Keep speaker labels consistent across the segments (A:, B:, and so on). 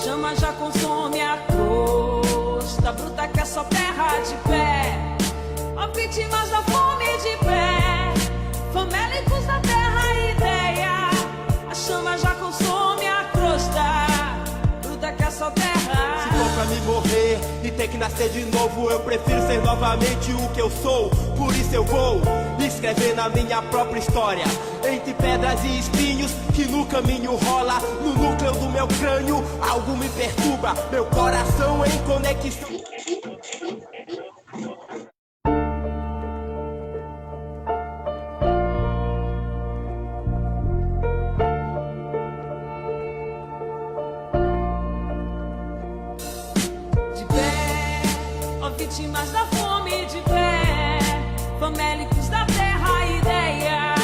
A: chama já consome a crosta bruta que é só terra de pé. Ó vítimas da fome de pé, famélicos da terra a ideia. A chama já consome a crosta bruta que é só terra.
B: Se for pra me morrer e ter que nascer de novo, eu prefiro ser novamente o que eu sou. Por isso eu vou escrever na minha própria história, entre pedras e espinhos que no caminho rola. No núcleo do meu crânio algo me perturba, meu coração em conexão.
A: De pé, ó vítimas da fome de pé, famélicos da terra a ideia.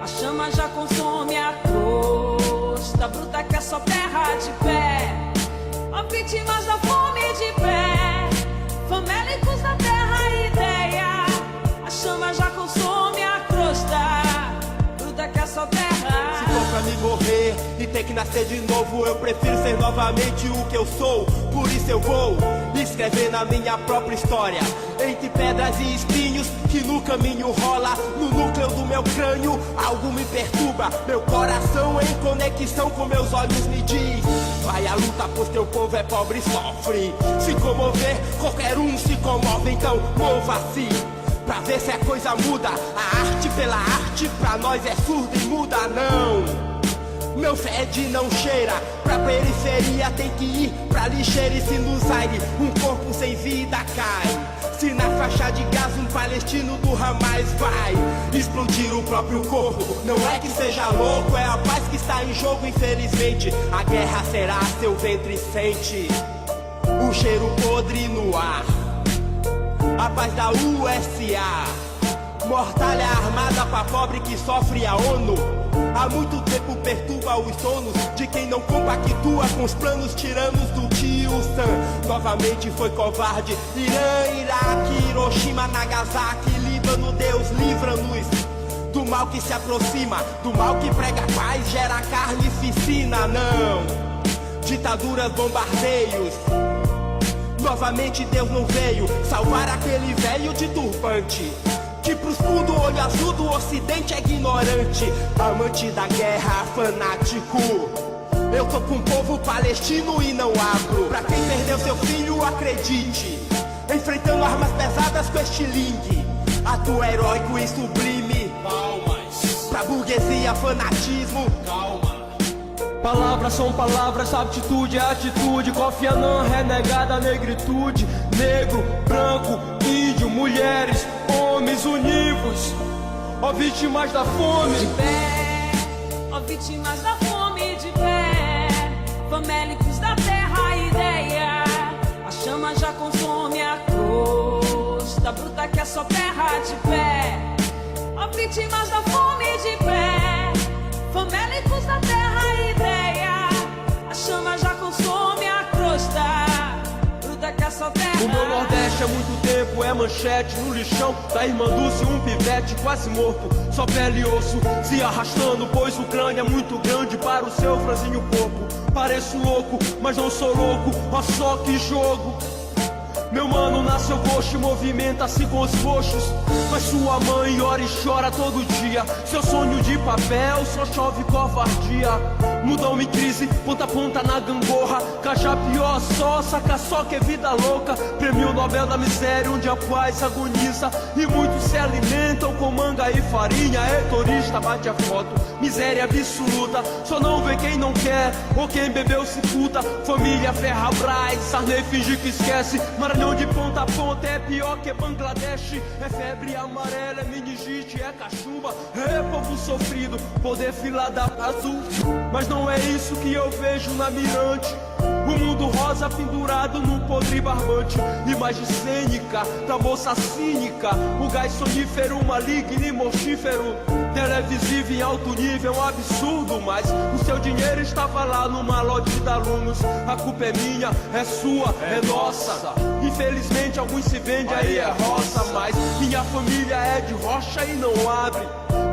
A: A chama já consome a crosta bruta que é só terra de pé. Ó vítimas da fome de pé, famélicos da terra a ideia. A chama já consome a crosta bruta que é só terra.
B: Se for pra me morrer e ter que nascer de novo, eu prefiro ser novamente o que eu sou. Por isso eu vou escrever na minha própria história, entre pedras e espinhos que no caminho rola. No núcleo do meu crânio algo me perturba, meu coração em conexão com meus olhos me diz: vai à luta, pois teu povo é pobre e sofre. Se comover, qualquer um se comove, então mova-se pra ver se a coisa muda. A arte pela arte pra nós é surda e muda, não. Meu fede não cheira, pra periferia tem que ir pra lixeira. E se no Zaire um corpo sem vida cai, se na faixa de gás um palestino do Hamas vai explodir o próprio corpo, não é que seja louco, é a paz que está em jogo. Infelizmente a guerra será seu ventre sente o cheiro podre no ar. A paz da USA, mortalha armada pra pobre que sofre a ONU. Há muito tempo perturba os sonos de quem não compactua com os planos tiranos do tio Sam. Novamente foi covarde. Irã, Iraque, Hiroshima, Nagasaki, Líbano, Deus livra-nos do mal que se aproxima, do mal que prega paz, gera carnificina. Não, ditaduras, bombardeios. Novamente Deus não veio salvar aquele velho de turbante que pros fundo olho azul do ocidente é ignorante, amante da guerra, fanático. Eu tô com o povo palestino e não abro pra quem perdeu seu filho, acredite. Enfrentando armas pesadas com estilingue, ato heróico e sublime. Palmas pra burguesia, fanatismo. Calma.
C: Palavras são palavras, atitude é atitude. Kofi Annan, renegada negritude. Negro, branco, índio, mulheres, homens univos. Ó vítimas da fome
A: de pé, ó vítimas da fome de pé, famélicos da terra a ideia. A chama já consome a crosta bruta que é só terra de pé. Ó vítimas da fome de pé, famélicos da terra a ideia. A chama já consome a crosta bruta que é só terra.
C: O meu Nordeste há muito tempo é manchete no lixão da irmã Dulce, um pivete quase morto, só pele e osso se arrastando, pois o crânio é muito grande para o seu franzinho corpo. Pareço louco, mas não sou louco, ó só que jogo. Meu mano nasceu coxo e movimenta-se com os coxos, mas sua mãe ora e chora todo dia. Seu sonho de papel só chove covardia. Mudão em crise, ponta a ponta na gangorra. Caixa pior só, saca só que é vida louca. Prêmio Nobel da miséria, onde a paz agoniza e muitos se alimentam com manga e farinha. É turista, bate a foto, miséria absoluta. Só não vê quem não quer, ou quem bebeu se puta. Família Ferrabras, Sarney finge que esquece. Maranhão de ponta a ponta é pior que Bangladesh. É febre amarela, é meningite, é cachumba. É povo sofrido, poder filada azul. Mas não é isso que eu vejo na mirante. O mundo rosa pendurado num podre barbante. Imagem cênica da moça cínica, o gás sonífero, maligno e mortífero. Televisivo em alto nível, um absurdo. Mas o seu dinheiro estava lá no malote de alunos. A culpa é minha, é sua, é nossa. Infelizmente alguns se vendem, aí é roça. Mas minha família é de rocha e não abre.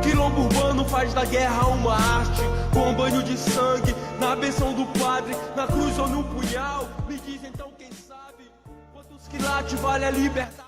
C: Quilombo urbano faz da guerra uma arte, com um banho de sangue, na benção do padre, na cruz ou num punhal. Me diz então quem sabe, quantos quilates vale a liberdade?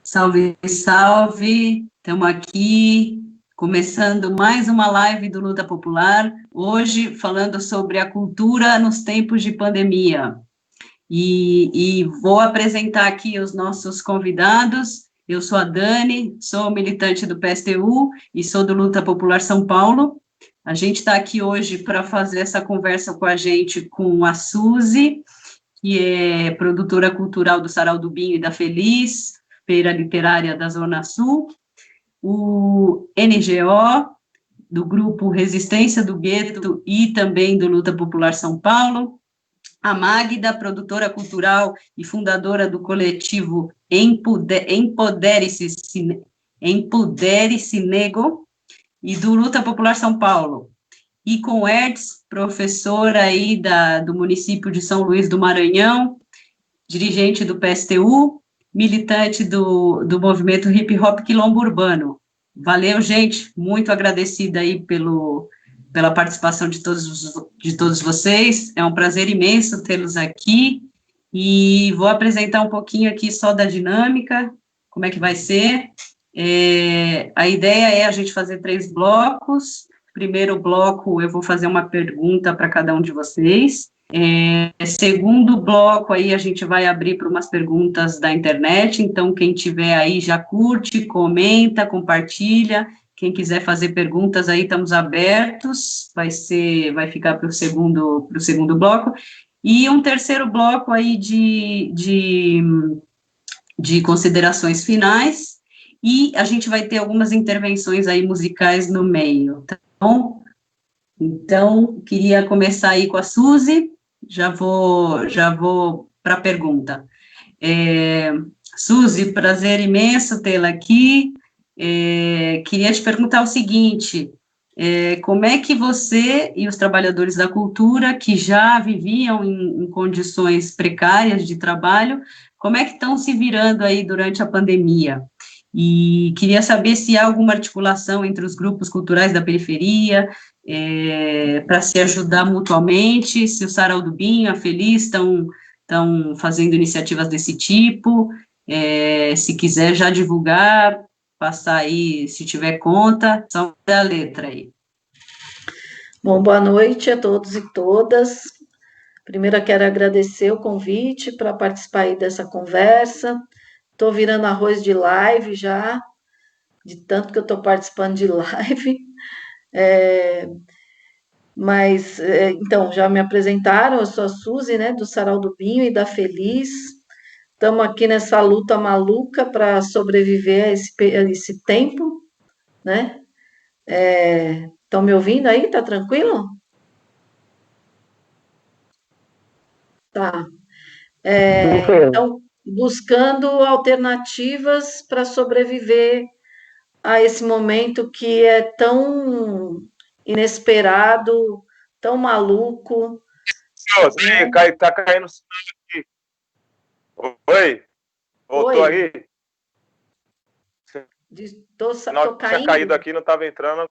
D: Salve, salve! Estamos aqui começando mais uma live do Luta Popular, hoje falando sobre a cultura nos tempos de pandemia. E vou apresentar aqui os nossos convidados. Eu sou a Dani, sou militante do PSTU e sou do Luta Popular São Paulo. A gente está aqui hoje para fazer essa conversa com a gente com a Suzy, que é produtora cultural do Sarau do Binho e da Feliz, Feira Literária da Zona Sul, o NGO, do grupo Resistência do Gueto e também do Luta Popular São Paulo, a Magda, produtora cultural e fundadora do coletivo Empodere-se Nego, e do Luta Popular São Paulo, e com Hertz, professora aí do município de São Luís do Maranhão, dirigente do PSTU, militante do movimento Hip Hop Quilombo Urbano. Valeu, gente, muito agradecida aí pela participação de todos vocês, é um prazer imenso tê-los aqui, e vou apresentar um pouquinho aqui só da dinâmica, como é que vai ser. A ideia é a gente fazer 3 blocos. Primeiro bloco, eu vou fazer uma pergunta para cada um de vocês. Segundo bloco, aí a gente vai abrir para umas perguntas da internet, então quem tiver aí já curte, comenta, compartilha. Quem quiser fazer perguntas aí, estamos abertos, vai ficar para o segundo bloco. E um terceiro bloco aí de considerações finais, e a gente vai ter algumas intervenções aí musicais no meio, tá bom? Então, queria começar aí com a Suzy, já vou para a pergunta. Suzy, prazer imenso tê-la aqui. Queria te perguntar o seguinte, como é que você e os trabalhadores da cultura, que já viviam em condições precárias de trabalho, como é que estão se virando aí durante a pandemia? E queria saber se há alguma articulação entre os grupos culturais da periferia, para se ajudar mutuamente, se o Sarau do Binho, a Feliz estão fazendo iniciativas desse tipo, se quiser já divulgar, passar aí, se tiver conta, só a letra aí.
E: Bom, boa noite a todos e todas. Primeiro, eu quero agradecer o convite para participar aí dessa conversa. Estou virando arroz de live já, de tanto que eu estou participando de live. Então, já me apresentaram, eu sou a Suzy, né, do Sarau do Binho e da Feliz. Estamos aqui nessa luta maluca para sobreviver a esse tempo, né? Estão me ouvindo aí? Tá tranquilo? Tá. Então, buscando alternativas para sobreviver a esse momento que é tão inesperado, tão maluco.
F: Tá caindo aqui. Oi? Voltou
E: Oi.
F: aí?
E: Tô
F: Tinha
E: caindo.
F: caído aqui, não estava entrando.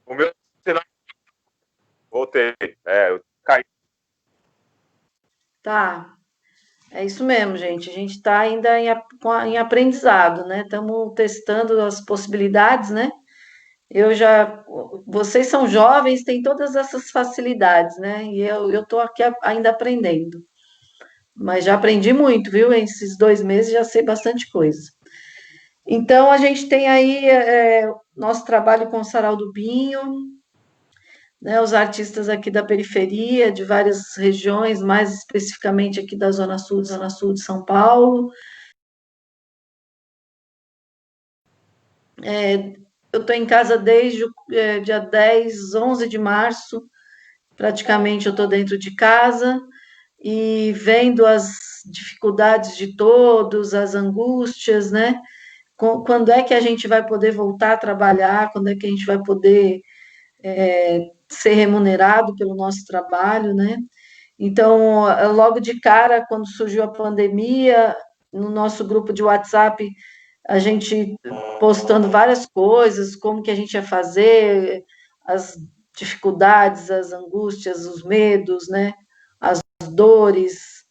F: O meu sinal. Voltei. Eu caí.
E: Tá. É isso mesmo, gente. A gente está ainda em aprendizado, né? Estamos testando as possibilidades, né? Vocês são jovens, têm todas essas facilidades, né? E eu estou aqui ainda aprendendo. Mas já aprendi muito, viu? Esses 2 meses já sei bastante coisa. Então, a gente tem aí nosso trabalho com o Sarau do Binho, né, os artistas aqui da periferia, de várias regiões, mais especificamente aqui da Zona Sul de São Paulo. eu estou em casa desde o dia 10, 11 de março, praticamente eu estou dentro de casa e vendo as dificuldades de todos, as angústias, né? Quando é que a gente vai poder voltar a trabalhar, quando é que a gente vai poder ser remunerado pelo nosso trabalho, né? Então, logo de cara, quando surgiu a pandemia, no nosso grupo de WhatsApp, a gente postando várias coisas, como que a gente ia fazer, as dificuldades, as angústias, os medos, né? As dores,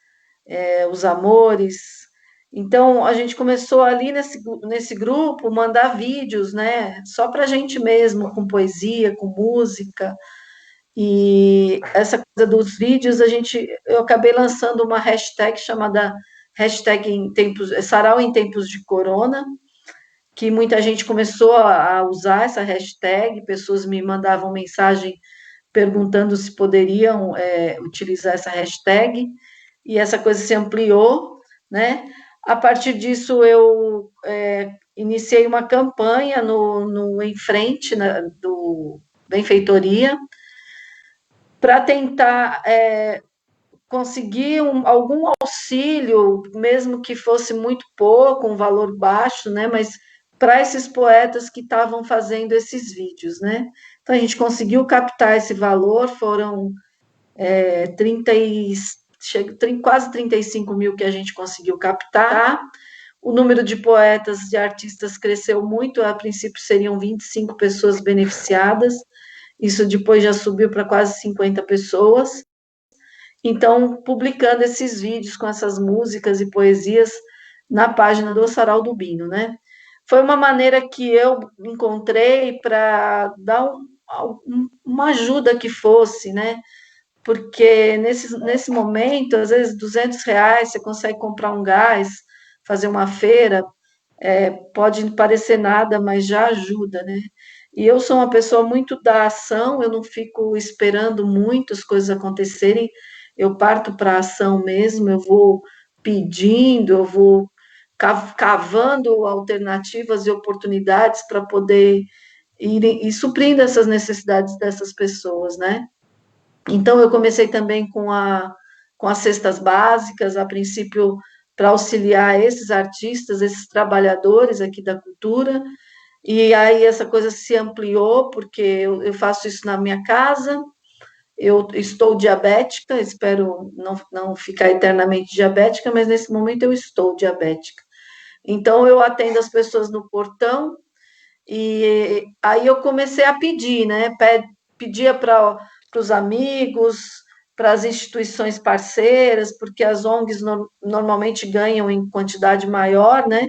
E: os amores. Então, a gente começou ali nesse grupo mandar vídeos, né? Só para a gente mesmo, com poesia, com música. E essa coisa dos vídeos, eu acabei lançando uma hashtag chamada hashtag Sarau em Tempos de Corona, que muita gente começou a usar essa hashtag, pessoas me mandavam mensagem perguntando se poderiam utilizar essa hashtag, e essa coisa se ampliou, né? A partir disso, eu iniciei uma campanha no Em Frente, do Benfeitoria, para tentar conseguir algum auxílio, mesmo que fosse muito pouco, um valor baixo, né? Mas para esses poetas que estavam fazendo esses vídeos, né? Então a gente conseguiu captar esse valor, foram 30 e, quase 35 mil que a gente conseguiu captar. O número de poetas, de artistas cresceu muito, a princípio seriam 25 pessoas beneficiadas, isso depois já subiu para quase 50 pessoas. Então, publicando esses vídeos com essas músicas e poesias na página do Sarau do Binho, né? Foi uma maneira que eu encontrei para dar uma ajuda que fosse, né? Porque nesse momento, às vezes, R$ 200 você consegue comprar um gás, fazer uma feira, pode parecer nada, mas já ajuda, né? E eu sou uma pessoa muito da ação, eu não fico esperando muito as coisas acontecerem, eu parto para a ação mesmo, eu vou pedindo, eu vou cavando alternativas e oportunidades para poder ir suprindo essas necessidades dessas pessoas, né? Então, eu comecei também com as cestas básicas, a princípio, para auxiliar esses artistas, esses trabalhadores aqui da cultura, e aí essa coisa se ampliou, porque eu faço isso na minha casa, eu estou diabética, espero não ficar eternamente diabética, mas nesse momento eu estou diabética. Então, eu atendo as pessoas no portão, e aí eu comecei a pedir, né? Pedia para os amigos, para as instituições parceiras, porque as ONGs normalmente ganham em quantidade maior, né?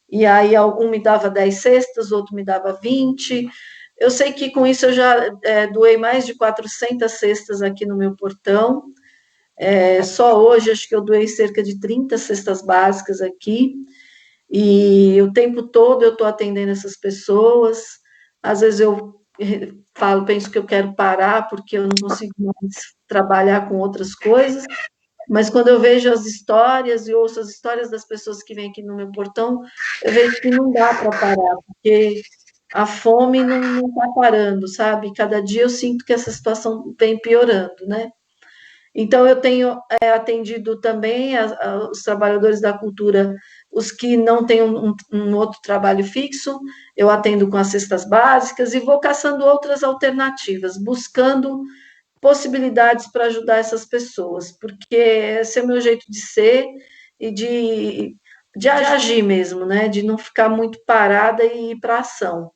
E: E aí um me dava 10 cestas, outro me dava 20. Eu sei que com isso eu já doei mais de 400 cestas aqui no meu portão. Só hoje acho que eu doei cerca de 30 cestas básicas aqui. E o tempo todo eu estou atendendo essas pessoas. Às vezes eu penso que eu quero parar porque eu não consigo mais trabalhar com outras coisas. Mas quando eu vejo as histórias e ouço as histórias das pessoas que vêm aqui no meu portão, eu vejo que não dá para parar, porque a fome não está parando, sabe? Cada dia eu sinto que essa situação vem piorando, né? Então, eu tenho atendido também os trabalhadores da cultura, os que não têm um outro trabalho fixo, eu atendo com as cestas básicas e vou caçando outras alternativas, buscando possibilidades para ajudar essas pessoas, porque esse é o meu jeito de ser e de agir mesmo, né? De não ficar muito parada e ir para a ação.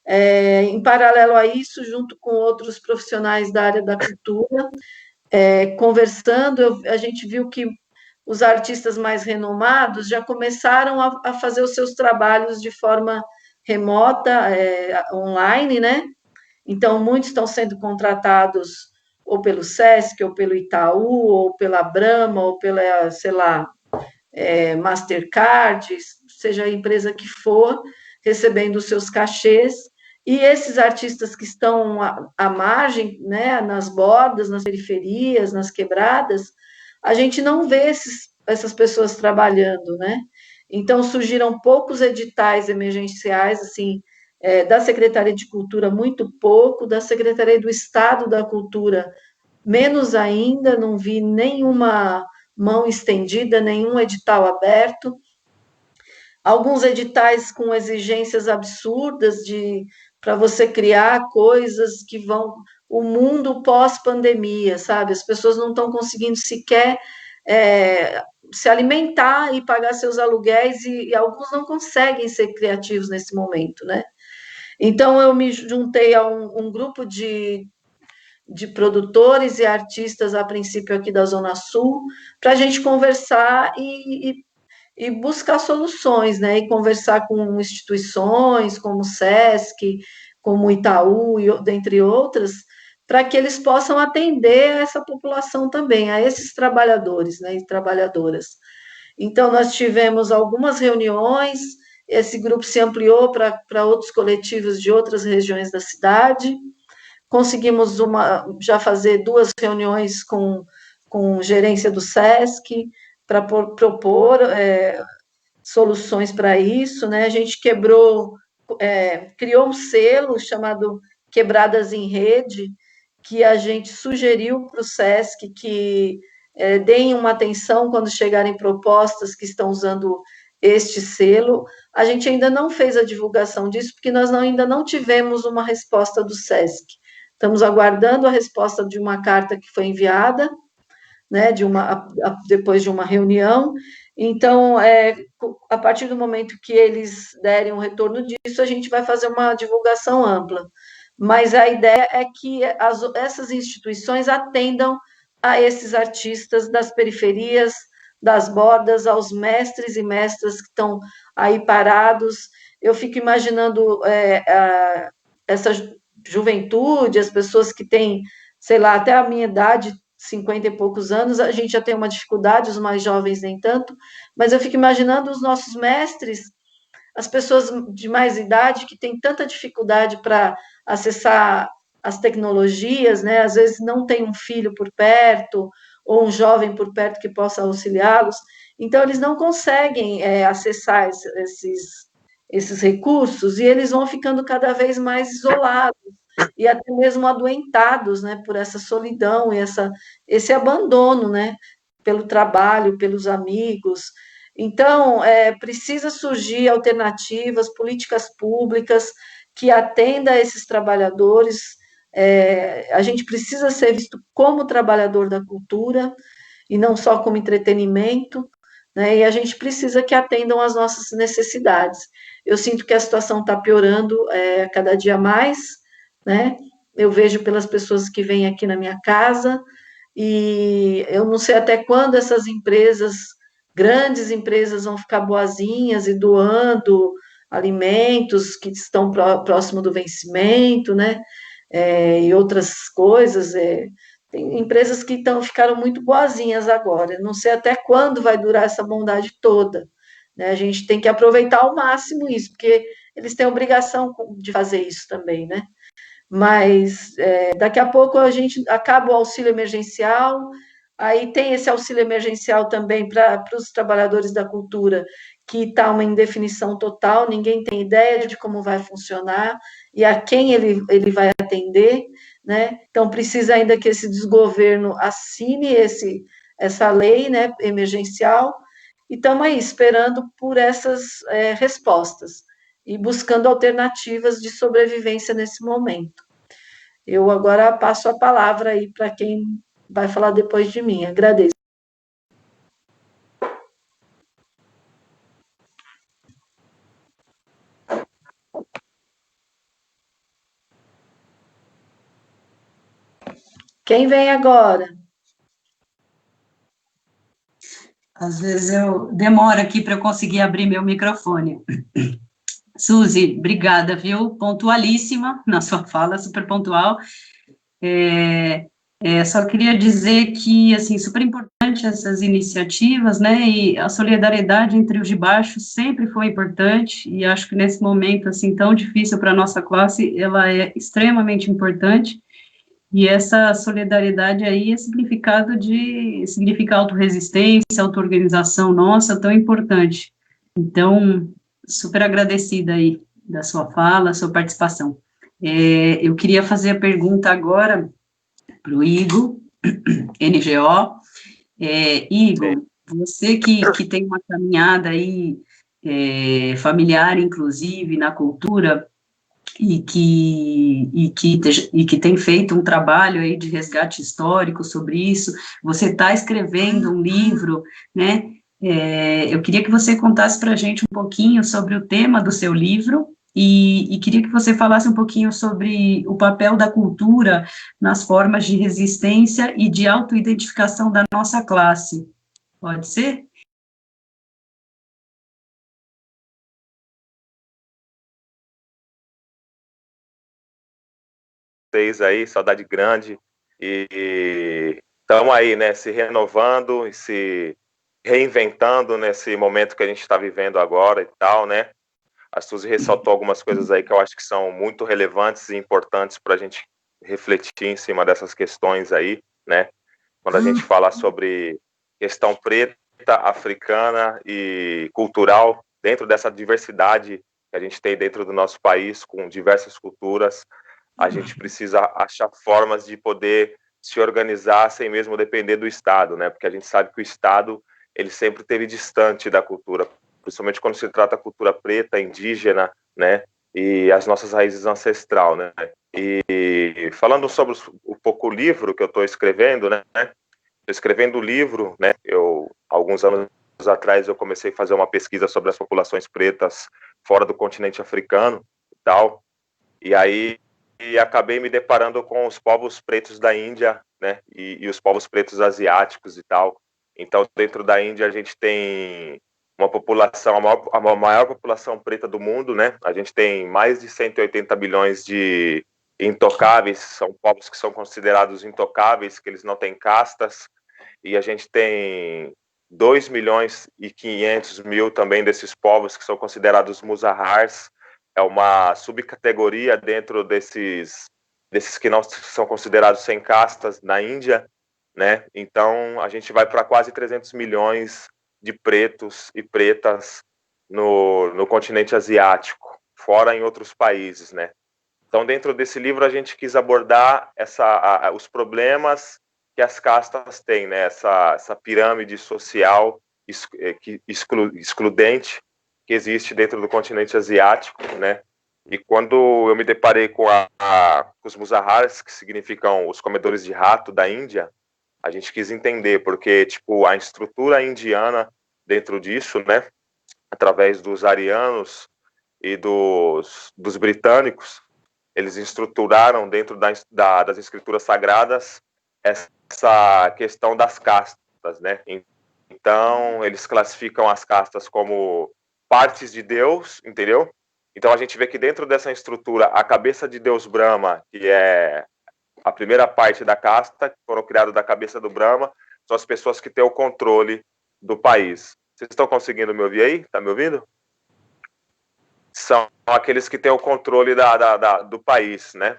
E: Em paralelo a isso, junto com outros profissionais da área da cultura, conversando, a gente viu que os artistas mais renomados já começaram a fazer os seus trabalhos de forma remota, online, né? Então, muitos estão sendo contratados ou pelo SESC, ou pelo Itaú, ou pela Brahma, ou pela, sei lá, Mastercard, seja a empresa que for, recebendo os seus cachês. E esses artistas que estão à margem, né, nas bordas, nas periferias, nas quebradas, a gente não vê essas pessoas trabalhando, né? Então, surgiram poucos editais emergenciais, assim, da Secretaria de Cultura muito pouco, da Secretaria do Estado da Cultura menos ainda, não vi nenhuma mão estendida, nenhum edital aberto. Alguns editais com exigências absurdas para você criar coisas que vão o mundo pós-pandemia, sabe? As pessoas não estão conseguindo sequer se alimentar e pagar seus aluguéis, e alguns não conseguem ser criativos nesse momento, né? Então, eu me juntei a um grupo de produtores e artistas, a princípio aqui da Zona Sul, para a gente conversar e buscar soluções, né? E conversar com instituições como o SESC, como o Itaú, dentre outras, para que eles possam atender a essa população também, a esses trabalhadores, né, e trabalhadoras. Então, nós tivemos algumas reuniões, esse grupo se ampliou para outros coletivos de outras regiões da cidade, conseguimos já fazer 2 reuniões com gerência do SESC, para propor soluções para isso, né? A gente criou um selo chamado Quebradas em Rede, que a gente sugeriu para o SESC que deem uma atenção quando chegarem propostas que estão usando este selo. A gente ainda não fez a divulgação disso, porque nós ainda não tivemos uma resposta do SESC. Estamos aguardando a resposta de uma carta que foi enviada, né, depois de uma reunião. Então, a partir do momento que eles derem um retorno disso, a gente vai fazer uma divulgação ampla. Mas a ideia é que essas instituições atendam a esses artistas das periferias, das bordas, aos mestres e mestras que estão aí parados. Eu fico imaginando essa juventude, as pessoas que têm, sei lá, até a minha idade, 50 e poucos anos, a gente já tem uma dificuldade, os mais jovens nem tanto, mas eu fico imaginando os nossos mestres, as pessoas de mais idade que têm tanta dificuldade para acessar as tecnologias, né? Às vezes não tem um filho por perto, ou um jovem por perto que possa auxiliá-los, então eles não conseguem acessar esses recursos, e eles vão ficando cada vez mais isolados, e até mesmo adoentados, né, por essa solidão e esse abandono, né, pelo trabalho, pelos amigos. Então, precisa surgir alternativas, políticas públicas que atendam a esses trabalhadores. A gente precisa ser visto como trabalhador da cultura e não só como entretenimento, né, e a gente precisa que atendam às nossas necessidades. Eu sinto que a situação está piorando cada dia mais, né? Eu vejo pelas pessoas que vêm aqui na minha casa, e eu não sei até quando essas empresas, grandes empresas, vão ficar boazinhas e doando alimentos que estão próximo do vencimento, né? E outras coisas. Tem empresas que ficaram muito boazinhas agora. Eu não sei até quando vai durar essa bondade toda, né? A gente tem que aproveitar ao máximo isso, porque eles têm a obrigação de fazer isso também, né? Mas daqui a pouco a gente acaba o auxílio emergencial, aí tem esse auxílio emergencial também para os trabalhadores da cultura, que está uma indefinição total, ninguém tem ideia de como vai funcionar e a quem ele vai atender, né? Então, precisa ainda que esse desgoverno assine essa lei, né, emergencial, e estamos aí esperando por essas respostas e buscando alternativas de sobrevivência nesse momento. Eu agora passo a palavra aí para quem vai falar depois de mim. Agradeço. Quem vem agora?
D: Às vezes eu demoro aqui para eu conseguir abrir meu microfone. Suzy, obrigada, viu? Pontualíssima na sua fala, super pontual. Só queria dizer que, assim, super importante essas iniciativas, né, e a solidariedade entre os de baixo sempre foi importante, e acho que nesse momento, assim, tão difícil para a nossa classe, ela é extremamente importante, e essa solidariedade aí é significa autorresistência, auto-organização nossa, tão importante. Então, super agradecida aí da sua fala, sua participação. Eu queria fazer a pergunta agora para o Igor, NGO. Igor, você que tem uma caminhada aí familiar, inclusive, na cultura, e que tem feito um trabalho aí de resgate histórico sobre isso, você está escrevendo um livro, né? Eu queria que você contasse para a gente um pouquinho sobre o tema do seu livro e queria que você falasse um pouquinho sobre o papel da cultura nas formas de resistência e de autoidentificação da nossa classe. Pode ser?
F: Vocês aí, saudade grande, e estamos aí, né, se renovando e se reinventando nesse momento que a gente está vivendo agora e tal, né? A Suzy ressaltou algumas coisas aí que eu acho que são muito relevantes e importantes para a gente refletir em cima dessas questões aí, né? Quando a gente fala sobre questão preta, africana e cultural, dentro dessa diversidade que a gente tem dentro do nosso país, com diversas culturas, a gente precisa achar formas de poder se organizar sem mesmo depender do Estado, né? Porque a gente sabe que o Estado, ele sempre esteve distante da cultura, principalmente quando se trata da cultura preta, indígena, né? E as nossas raízes ancestral, né? E falando sobre um pouco o livro que eu estou escrevendo, né? Escrevendo o livro, né? Alguns anos atrás, eu comecei a fazer uma pesquisa sobre as populações pretas fora do continente africano e tal. E aí acabei me deparando com os povos pretos da Índia, né? E os povos pretos asiáticos e tal. Então, dentro da Índia, a gente tem uma população, a maior população preta do mundo, né? A gente tem mais de 180 bilhões de intocáveis, são povos que são considerados intocáveis, que eles não têm castas, e a gente tem 2 milhões e 500 mil também desses povos que são considerados muzahars, é uma subcategoria dentro desses que não são considerados sem castas na Índia, né? Então, a gente vai para quase 300 milhões de pretos e pretas no continente asiático, fora em outros países, né? Então, dentro desse livro, a gente quis abordar os problemas que as castas têm, né? Essa pirâmide social excludente que existe dentro do continente asiático, né? E quando eu me deparei com os muzahars, que significam os comedores de rato da Índia, a gente quis entender, porque, tipo, a estrutura indiana dentro disso, né, através dos arianos e dos britânicos, eles estruturaram dentro das escrituras sagradas essa questão das castas, né? Então, eles classificam as castas como partes de Deus, entendeu? Então, a gente vê que dentro dessa estrutura, a cabeça de Deus Brahma, que é a primeira parte da casta, que foram criadas da cabeça do Brahma, são as pessoas que têm o controle do país. Vocês estão conseguindo me ouvir aí? Tá me ouvindo? São aqueles que têm o controle do país, né?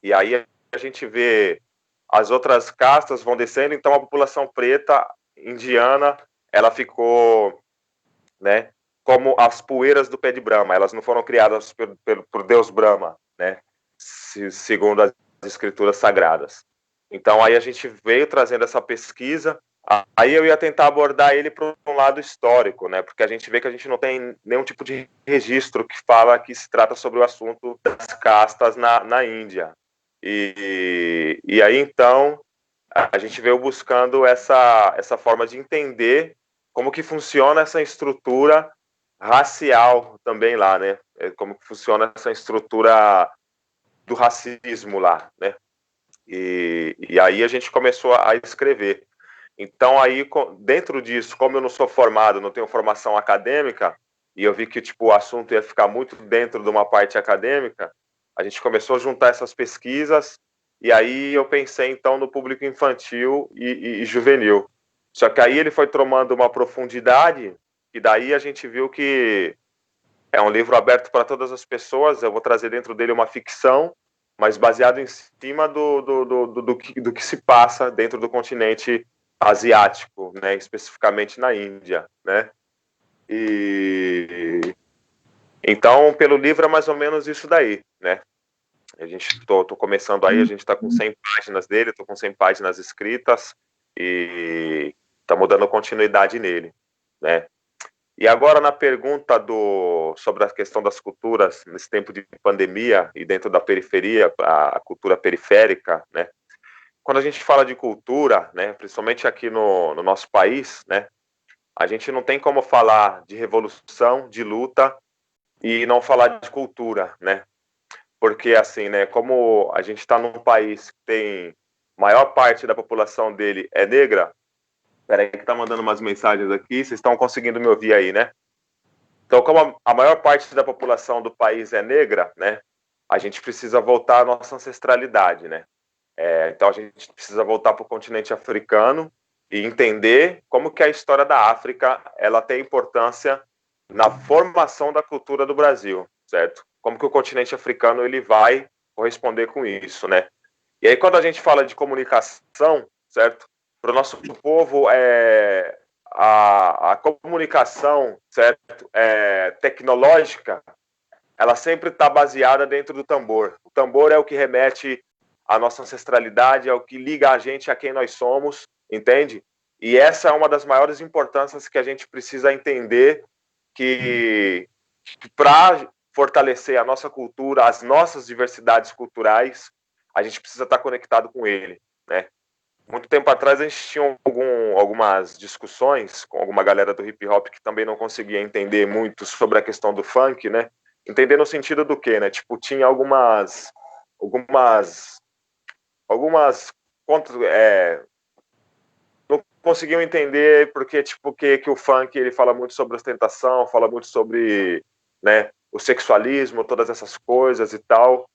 F: E aí a gente vê as outras castas vão descendo, então a população preta indiana, ela ficou, né, como as poeiras do pé de Brahma, elas não foram criadas por Deus Brahma, né, segundo as escrituras sagradas. Então aí a gente veio trazendo essa pesquisa, aí eu ia tentar abordar ele para um lado histórico, né, porque a gente vê que a gente não tem nenhum tipo de registro que fala que se trata sobre o assunto das castas na Índia. E aí então a gente veio buscando essa forma de entender como que funciona essa estrutura racial também lá, né? Como que funciona essa estrutura do racismo lá, né? E aí a gente começou a escrever. Então aí, dentro disso, como eu não sou formado, não tenho formação acadêmica, e eu vi que tipo, o assunto ia ficar muito dentro de uma parte acadêmica, a gente começou a juntar essas pesquisas, e aí eu pensei então no público infantil e juvenil. Só que aí ele foi tomando uma profundidade, e daí a gente viu que é um livro aberto para todas as pessoas. Eu vou trazer dentro dele uma ficção, mas baseado em cima do que se passa dentro do continente asiático, né, especificamente na Índia, né? Então, pelo livro é mais ou menos isso daí, né? Tô começando aí, a gente está com 100 páginas dele, tô com 100 páginas escritas e estamos dando continuidade nele, né? E agora na pergunta sobre a questão das culturas nesse tempo de pandemia e dentro da periferia, a cultura periférica, né? Quando a gente fala de cultura, né, principalmente aqui no nosso país, né, a gente não tem como falar de revolução, de luta e não falar de cultura, né? Porque assim, né, como a gente está num país que tem maior parte da população dele é negra. Peraí que tá mandando umas mensagens aqui, vocês estão conseguindo me ouvir aí, né? Então, como a maior parte da população do país é negra, né, a gente precisa voltar à nossa ancestralidade, né? Então, a gente precisa voltar para o continente africano e entender como que a história da África ela tem importância na formação da cultura do Brasil, certo? Como que o continente africano ele vai corresponder com isso, né? E aí, quando a gente fala de comunicação, certo? Para o nosso povo, a comunicação, certo? Tecnológica, ela sempre está baseada dentro do tambor. O tambor é o que remete à nossa ancestralidade, é o que liga a gente a quem nós somos, entende? E essa é uma das maiores importâncias que a gente precisa entender, que para fortalecer a nossa cultura, as nossas diversidades culturais, a gente precisa estar conectado com ele, né? Muito tempo atrás a gente tinha algumas discussões com alguma galera do hip hop que também não conseguia entender muito sobre a questão do funk, né? Entender no sentido do quê, né? Tipo, tinha algumas não conseguiam entender porque tipo que o funk ele fala muito sobre ostentação, fala muito sobre, né, o sexualismo, todas essas coisas e tal.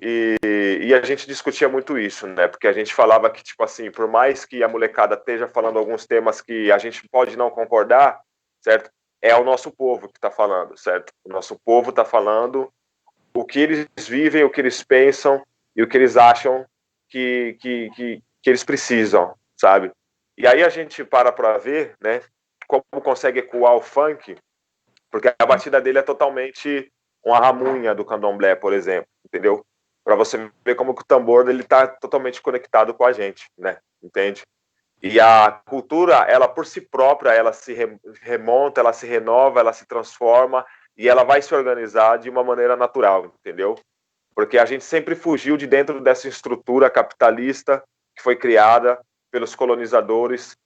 F: E a gente discutia muito isso, né? Porque a gente falava que, tipo assim, por mais que a molecada esteja falando alguns temas que a gente pode não concordar, certo? É o nosso povo que está falando, certo? O nosso povo está falando o que eles vivem, o que eles pensam e o que eles acham que eles precisam, sabe? E aí a gente para ver, né? Como consegue ecoar o funk, porque a batida dele é totalmente uma ramunha do candomblé, por exemplo, entendeu? Para você ver como que o tambor ele está totalmente conectado com a gente, né? Entende? E a cultura, ela por si própria, ela se remonta, ela se renova, ela se transforma e ela vai se organizar de uma maneira natural, entendeu? Porque a gente sempre fugiu de dentro dessa estrutura capitalista que foi criada pelos colonizadores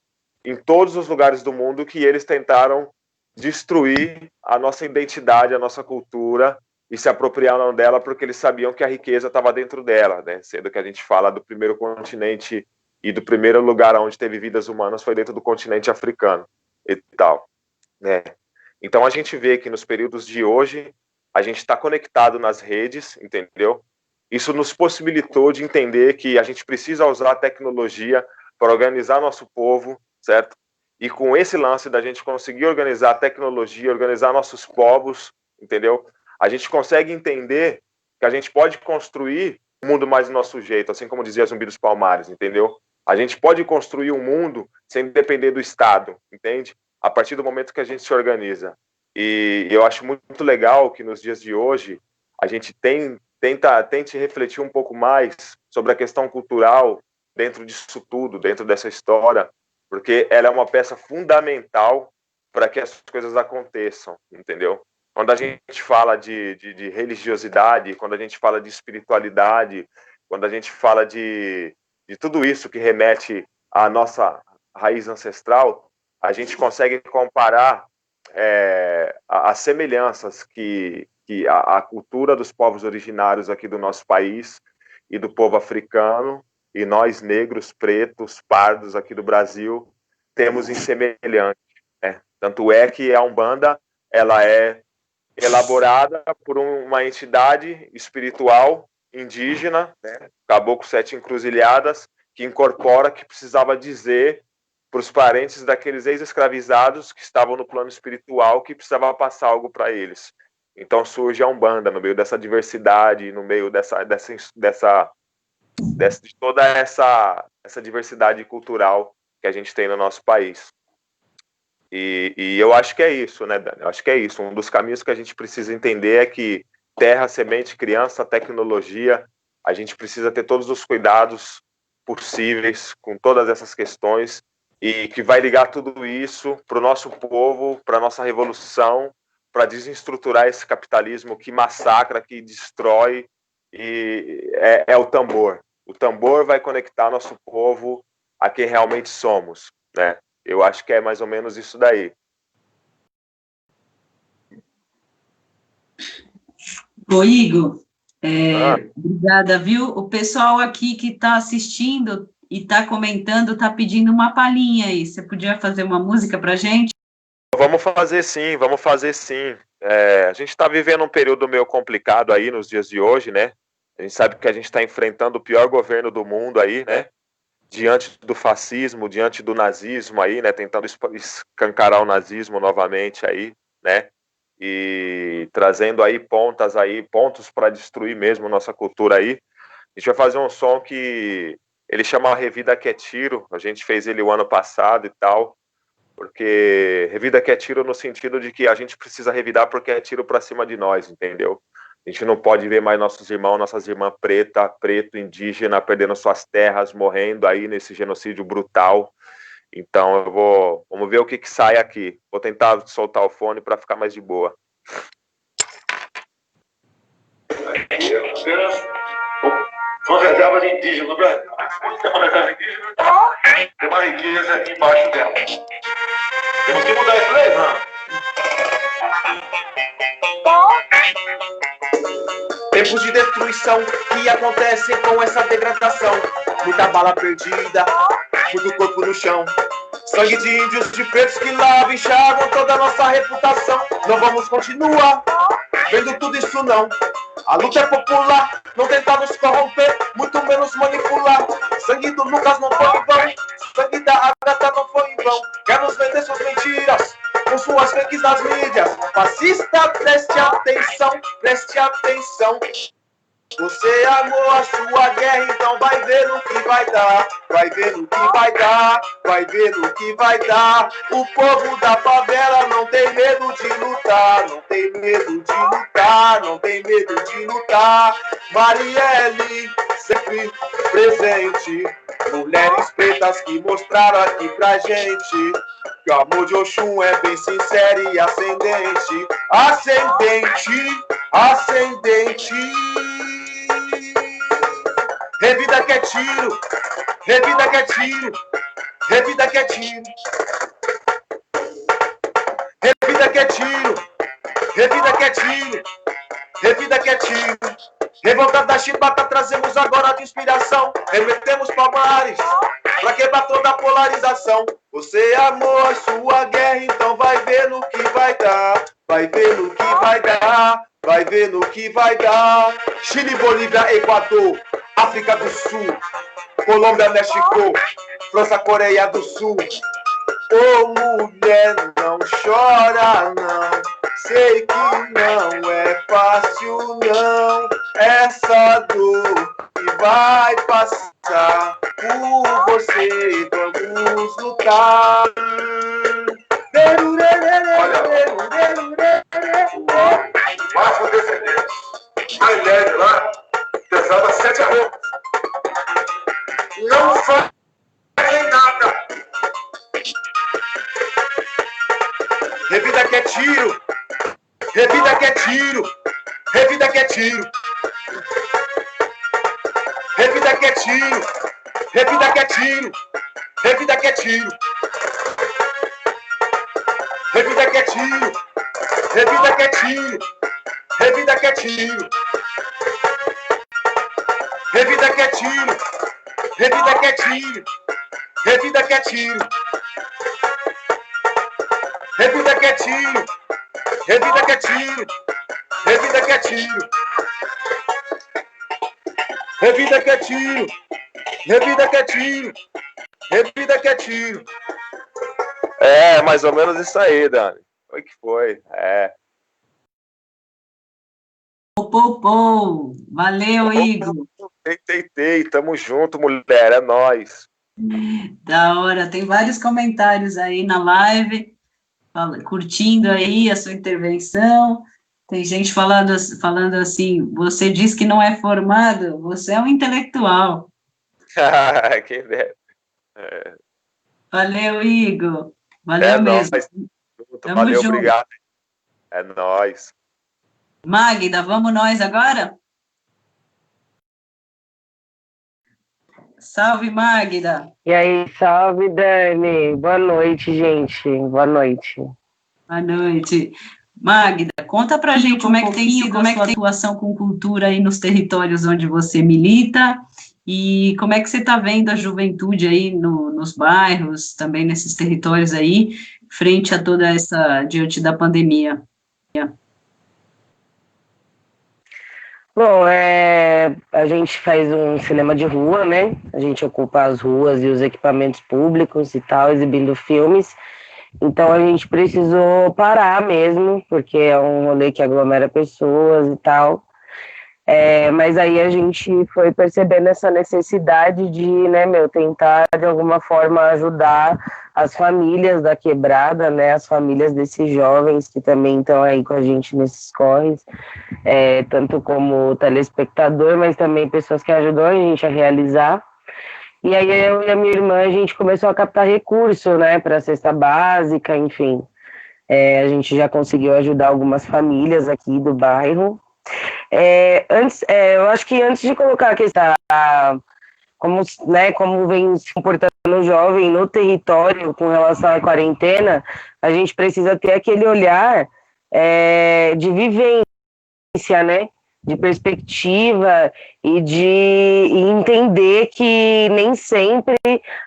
F: em todos os lugares do mundo, que eles tentaram destruir a nossa identidade, a nossa cultura e se apropriaram dela porque eles sabiam que a riqueza estava dentro dela, né? Sendo que a gente fala do primeiro continente e do primeiro lugar onde teve vidas humanas foi dentro do continente africano e tal, né? Então a gente vê que nos períodos de hoje a gente está conectado nas redes, entendeu? Isso nos possibilitou de entender que a gente precisa usar a tecnologia para organizar nosso povo, certo? E com esse lance da gente conseguir organizar a tecnologia, organizar nossos povos, entendeu? A gente consegue entender que a gente pode construir um mundo mais do nosso jeito, assim como dizia Zumbi dos Palmares, entendeu? A gente pode construir um mundo sem depender do Estado, entende? A partir do momento que a gente se organiza. E eu acho muito legal que nos dias de hoje a gente tente refletir um pouco mais sobre a questão cultural dentro disso tudo, dentro dessa história, porque ela é uma peça fundamental para que as coisas aconteçam, entendeu? Quando a gente fala de religiosidade, quando a gente fala de espiritualidade, quando a gente fala de tudo isso que remete à nossa raiz ancestral, a gente consegue comparar as semelhanças que a cultura dos povos originários aqui do nosso país e do povo africano, e nós negros, pretos, pardos aqui do Brasil, temos em semelhante, né? Tanto é que a Umbanda, ela é elaborada por uma entidade espiritual indígena, né? Caboclo Sete Encruzilhadas, que incorpora que precisava dizer para os parentes daqueles ex-escravizados que estavam no plano espiritual que precisava passar algo para eles. Então surge a Umbanda no meio dessa diversidade, no meio de toda essa diversidade cultural que a gente tem no nosso país. E eu acho que é isso, né, Dani? Eu acho que é isso. Um dos caminhos que a gente precisa entender é que terra, semente, criança, tecnologia, a gente precisa ter todos os cuidados possíveis com todas essas questões e que vai ligar tudo isso para o nosso povo, para a nossa revolução, para desestruturar esse capitalismo que massacra, que destrói, e é o tambor. O tambor vai conectar nosso povo a quem realmente somos, né? Eu acho que é mais ou menos isso daí.
D: Ô, Igor, obrigada, viu? O pessoal aqui que está assistindo e está comentando, está pedindo uma palhinha aí. Você podia fazer uma música para gente?
F: Vamos fazer sim, vamos fazer sim. A gente está vivendo um período meio complicado aí nos dias de hoje, né? A gente sabe que a gente está enfrentando o pior governo do mundo aí, né? Diante do fascismo, diante do nazismo aí, né? Tentando escancarar o nazismo novamente aí, né? E trazendo aí pontos para destruir mesmo nossa cultura aí. A gente vai fazer um som que ele chama Revida que é Tiro. A gente fez ele o ano passado e tal, porque revida que é tiro no sentido de que a gente precisa revidar porque é tiro para cima de nós, entendeu? A gente não pode ver mais nossos irmãos, nossas irmãs preto, indígena, perdendo suas terras, morrendo aí nesse genocídio brutal. Então vamos ver o que sai aqui. Vou tentar soltar o fone para ficar mais de boa.
G: São reservas indígenas no Brasil. Tem uma reserva indígena, tem uma riqueza embaixo dela. Temos que mudar isso aí, não?
B: Tempos de destruição que acontecem com essa degradação. Muita bala perdida, muito corpo no chão. Sangue de índios, de pretos que lavam, enxergam toda a nossa reputação. Não vamos continuar vendo tudo isso não. A luta é popular, não tentar nos corromper, muito menos manipular. Sangue do Lucas não foi em vão, sangue da Agatha não foi em vão. Quer nos vender suas mentiras, com suas fakes nas mídias. Fascista, preste atenção, preste atenção. Você amou a sua guerra, então vai ver no que vai dar. Vai ver no que vai dar, vai ver no que vai dar. O povo da favela não tem medo de lutar, não tem medo de lutar, não tem medo de lutar. Marielle, sempre presente. Mulheres pretas que mostraram aqui pra gente que o amor de Oxum é bem sincero e ascendente. Ascendente, ascendente. Revida que é tiro, revida que é tiro, revida que é tiro. Revida que é tiro, revida que é tiro, revida que é tiro. Revolta da chibata trazemos agora de inspiração. Remetemos palmares pra quebrar toda a polarização. Você amou a sua guerra, então vai ver no que vai dar. Vai ver no que vai dar, vai ver no que vai dar. Chile, Bolívia, Equador, África do Sul, Colômbia, México, França, Coreia do Sul. Ô mulher, não chora não, sei que não é fácil não. Essa dor que vai passar, por você vamos lutar.
G: Marco descendente. A ilha lá pesava 7 arroz. Não fazem nada.
B: Revida que é tiro, revida que é tiro, revida que é tiro. Revida que é tiro, revida que é tiro, revida que é tiro. Revida que é tiro, revida que é tiro, revida que é tiro. Revida que é tiro, revida que é tiro, revida que é tiro. Revida que é tiro, revida que é tiro, revida que é tiro. Revida que é tiro, revida que é tiro, revida que é tiro.
F: É, mais ou menos isso aí, Dani. Foi que foi,
D: Pô. Valeu, Igor.
F: Tamo junto, mulher, é nóis.
D: Da hora, tem vários comentários aí na live. curtindo aí a sua intervenção. Tem gente falando assim, você diz que não é formado, você é um intelectual.
F: Quem dera.
D: Valeu, Igor. Valeu mesmo.
F: Nóis.
D: Tamo
F: Valeu,
D: junto.
F: obrigado. É nóis.
D: Magda, vamos nós agora? Salve, Magda.
H: E aí, salve, Dani. Boa noite, gente. Boa noite.
D: Boa noite. Magda, conta pra gente como é que tem sido a sua atuação com cultura aí nos territórios onde você milita e como é que você está vendo a juventude aí nos bairros, também nesses territórios aí, frente a toda essa, diante da pandemia.
H: Bom, a gente faz um cinema de rua, né? A gente ocupa as ruas e os equipamentos públicos e tal, exibindo filmes. Então a gente precisou parar mesmo, porque é um rolê que aglomera pessoas e tal. Mas aí a gente foi percebendo essa necessidade de, né, tentar de alguma forma ajudar as famílias da quebrada, né, as famílias desses jovens que também estão aí com a gente nesses corres, tanto como telespectador, mas também pessoas que ajudam a gente a realizar. E aí eu e a minha irmã, a gente começou a captar recurso, né, para a cesta básica, enfim. A gente já conseguiu ajudar algumas famílias aqui do bairro. Eu acho que antes de colocar a questão, como vem se comportando o jovem no território com relação à quarentena, a gente precisa ter aquele olhar de vivência, né? De perspectiva e de entender que nem sempre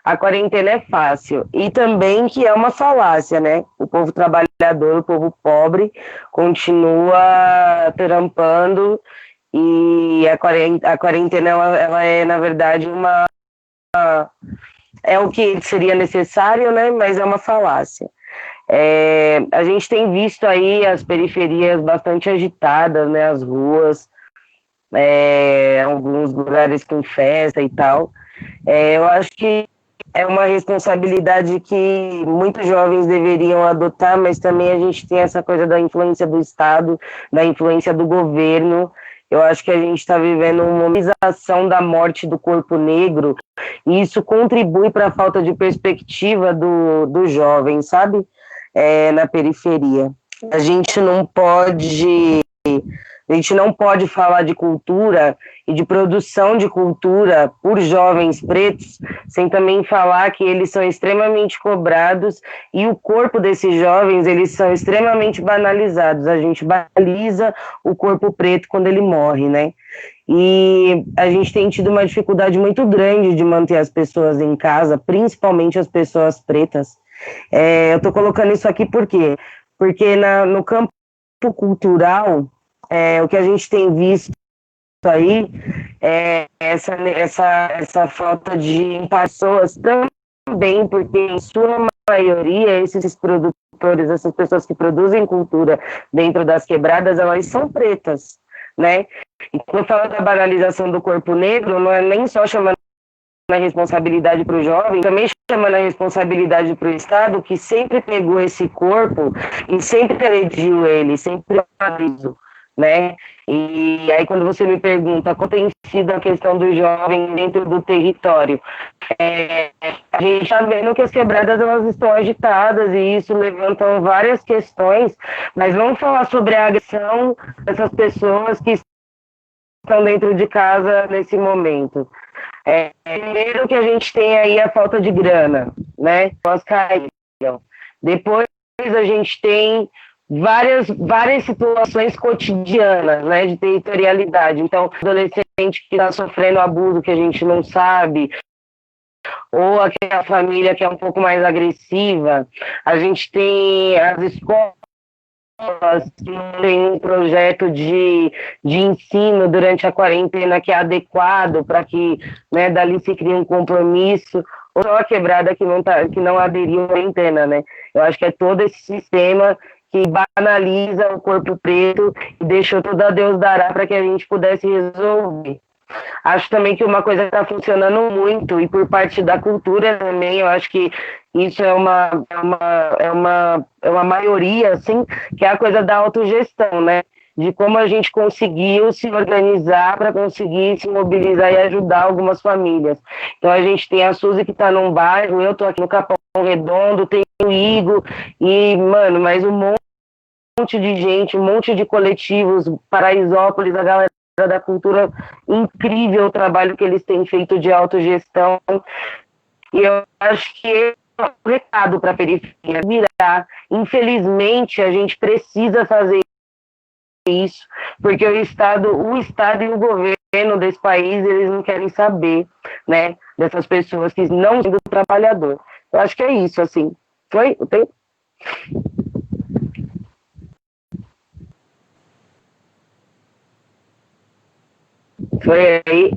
H: a quarentena é fácil. E também que é uma falácia, né? O povo trabalhador, o povo pobre, continua trampando e a quarentena ela é, na verdade, é o que seria necessário, né? Mas é uma falácia. A gente tem visto aí as periferias bastante agitadas, né, as ruas, alguns lugares com festa e tal. Eu acho que é uma responsabilidade que muitos jovens deveriam adotar, mas também a gente tem essa coisa da influência do Estado, da influência do governo. Eu acho que a gente está vivendo uma humanização da morte do corpo negro, e isso contribui para a falta de perspectiva do jovem, sabe? Na periferia. A gente não pode falar de cultura e de produção de cultura por jovens pretos sem também falar que eles são extremamente cobrados e o corpo desses jovens, eles são extremamente banalizados. A gente banaliza o corpo preto quando ele morre, né? E a gente tem tido uma dificuldade muito grande de manter as pessoas em casa, principalmente as pessoas pretas. Eu estou colocando isso aqui por quê? Porque no campo cultural, o que a gente tem visto aí é essa falta de pessoas também, porque em sua maioria esses produtores, essas pessoas que produzem cultura dentro das quebradas, elas são pretas, né? E quando eu falo da banalização do corpo negro, não é nem só chamando a responsabilidade para o jovem, também chamando a responsabilidade para o Estado, que sempre pegou esse corpo e sempre agrediu ele, sempre aviso, né? E aí quando você me pergunta qual tem sido a questão do jovem dentro do território, a gente está vendo que as quebradas elas estão agitadas e isso levantam várias questões, mas vamos falar sobre a agressão dessas pessoas que estão dentro de casa nesse momento. Primeiro que a gente tem aí a falta de grana, né? Nós caíram. Depois a gente tem várias situações cotidianas, né, de territorialidade. Então, adolescente que está sofrendo abuso que a gente não sabe, ou aquela família que é um pouco mais agressiva. A gente tem as escolas que tem um projeto de ensino durante a quarentena que é adequado para que, né, dali se crie um compromisso, ou só a quebrada que não aderiu à quarentena, né? Eu acho que é todo esse sistema que banaliza o corpo preto e deixou tudo a Deus dará para que a gente pudesse resolver. Acho também que uma coisa que está funcionando muito, e por parte da cultura também, eu acho que Isso é uma maioria, assim, que é a coisa da autogestão, né? De como a gente conseguiu se organizar para conseguir se mobilizar e ajudar algumas famílias. Então, a gente tem a Suzy que está num bairro, eu estou aqui no Capão Redondo, tem o Igor, e, mano, mais um monte de gente, um monte de coletivos, Paraisópolis, a galera da cultura, incrível o trabalho que eles têm feito de autogestão. E eu acho que é um recado para a periferia virar. Infelizmente, a gente precisa fazer isso, porque o Estado e o governo desse país, eles não querem saber, né, dessas pessoas que não são do trabalhador. Eu acho que é isso, assim. Foi o tempo? Foi aí.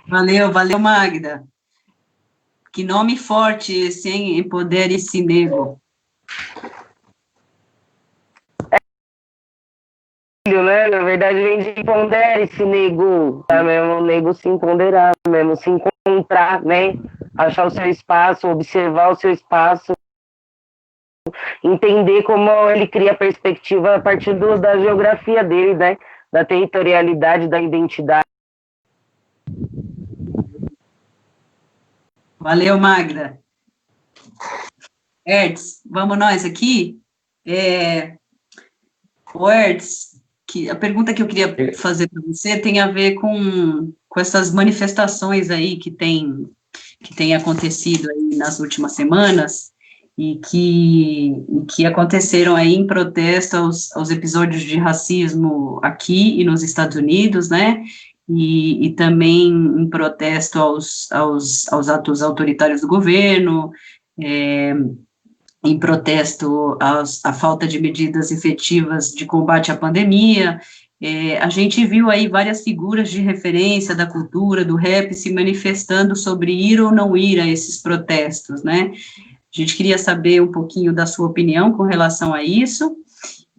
D: Valeu, Magda. Que nome forte esse, hein? Empodere-se, nego.
H: Né? Na verdade, vem de empodere-se, nego. Tá mesmo? O nego se empoderar mesmo, se encontrar, né? Achar o seu espaço, observar o seu espaço, entender como ele cria perspectiva a partir da geografia dele, né? Da territorialidade, da identidade.
D: Valeu, Magda. Hertz, vamos nós aqui. O Hertz, a pergunta que eu queria fazer para você tem a ver com essas manifestações aí que tem acontecido aí nas últimas semanas e que aconteceram aí em protesto aos episódios de racismo aqui e nos Estados Unidos, né? E também em protesto aos atos autoritários do governo, em protesto à falta de medidas efetivas de combate à pandemia. A gente viu aí várias figuras de referência da cultura, do rap, se manifestando sobre ir ou não ir a esses protestos, né? A gente queria saber um pouquinho da sua opinião com relação a isso,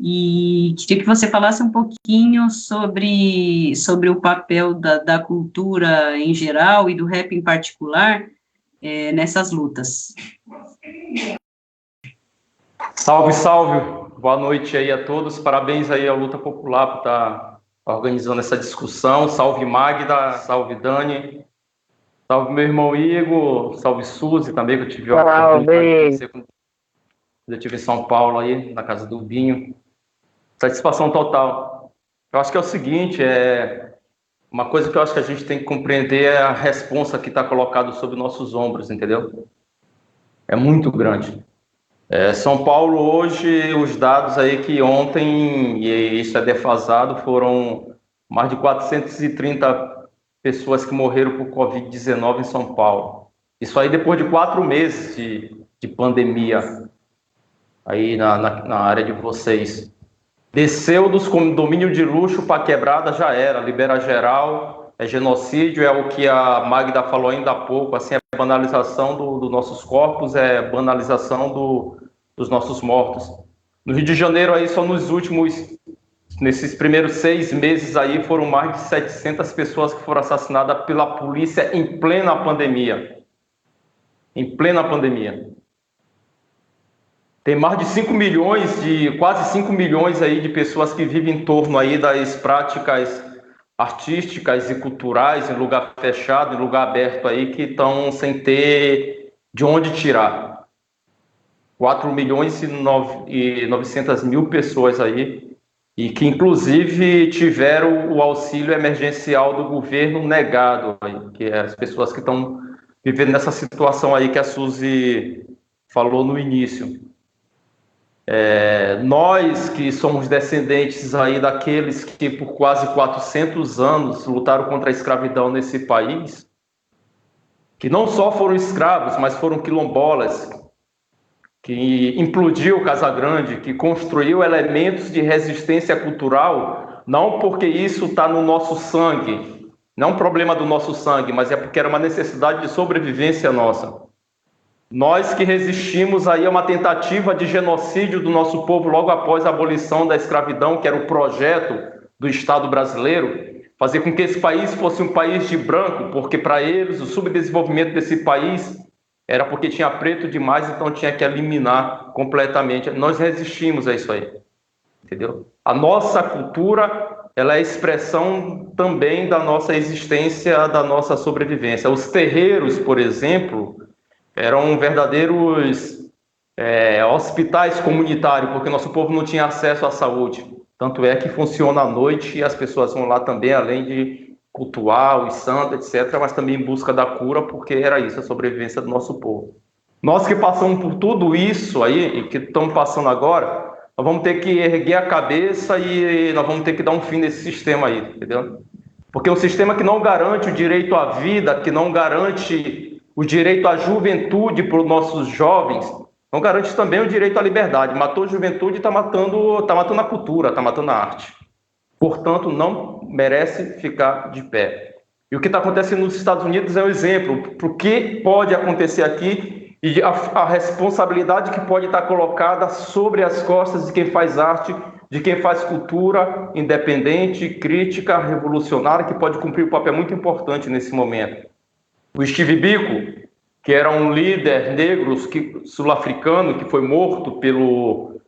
D: e queria que você falasse um pouquinho sobre o papel da cultura em geral e do rap em particular nessas lutas.
I: Salve, salve, boa noite aí a todos, parabéns aí à Luta Popular por estar organizando essa discussão, salve Magda, salve Dani, salve meu irmão Igor, salve Suzy também, que eu tive a oportunidade de conhecer quando eu estive em São Paulo aí, na casa do Binho, satisfação total. Eu acho que é o seguinte, uma coisa que eu acho que a gente tem que compreender é a responsa que está colocada sobre nossos ombros, entendeu? É muito grande. São Paulo hoje, os dados aí que ontem, e isso é defasado, foram mais de 430 pessoas que morreram por Covid-19 em São Paulo. Isso aí depois de 4 meses de pandemia aí na área de vocês. Desceu dos condomínios de luxo para quebrada, já era, libera geral, é genocídio, é o que a Magda falou ainda há pouco, assim, é banalização dos nossos corpos, é banalização dos nossos mortos. No Rio de Janeiro, aí, só nesses primeiros 6 meses aí, foram mais de 700 pessoas que foram assassinadas pela polícia em plena pandemia. Em plena pandemia. Tem mais de 5 milhões, quase 5 milhões aí de pessoas que vivem em torno aí das práticas artísticas e culturais, em lugar fechado, em lugar aberto aí, que estão sem ter de onde tirar. 4 milhões e 900 mil pessoas aí, e que inclusive tiveram o auxílio emergencial do governo negado, aí, que é as pessoas que estão vivendo nessa situação aí que a Suzy falou no início. Nós que somos descendentes aí daqueles que por quase 400 anos lutaram contra a escravidão nesse país, que não só foram escravos, mas foram quilombolas, que implodiu Casa Grande, que construiu elementos de resistência cultural, não porque isso está no nosso sangue, não é um problema do nosso sangue, mas é porque era uma necessidade de sobrevivência nossa. Nós que resistimos aí a uma tentativa de genocídio do nosso povo logo após a abolição da escravidão, que era o projeto do Estado brasileiro, fazer com que esse país fosse um país de branco, porque para eles o subdesenvolvimento desse país era porque tinha preto demais, então tinha que eliminar completamente. Nós resistimos a isso aí, entendeu? A nossa cultura, ela é expressão também da nossa existência, da nossa sobrevivência. Os terreiros, por exemplo, eram verdadeiros hospitais comunitários, porque nosso povo não tinha acesso à saúde. Tanto é que funciona à noite e as pessoas vão lá também, além de cultuar os santos, etc., mas também em busca da cura, porque era isso, a sobrevivência do nosso povo. Nós que passamos por tudo isso aí, e que estamos passando agora, nós vamos ter que erguer a cabeça e nós vamos ter que dar um fim nesse sistema aí, entendeu? Porque um sistema que não garante o direito à vida, que não garante o direito à juventude para os nossos jovens, não garante também o direito à liberdade. Matou a juventude e está matando a cultura, está matando a arte. Portanto, não merece ficar de pé. E o que está acontecendo nos Estados Unidos é um exemplo para o que pode acontecer aqui e a responsabilidade que pode estar colocada sobre as costas de quem faz arte, de quem faz cultura independente, crítica, revolucionária, que pode cumprir um papel muito importante nesse momento. O Steve Biko, que era um líder negro sul-africano que foi morto pelo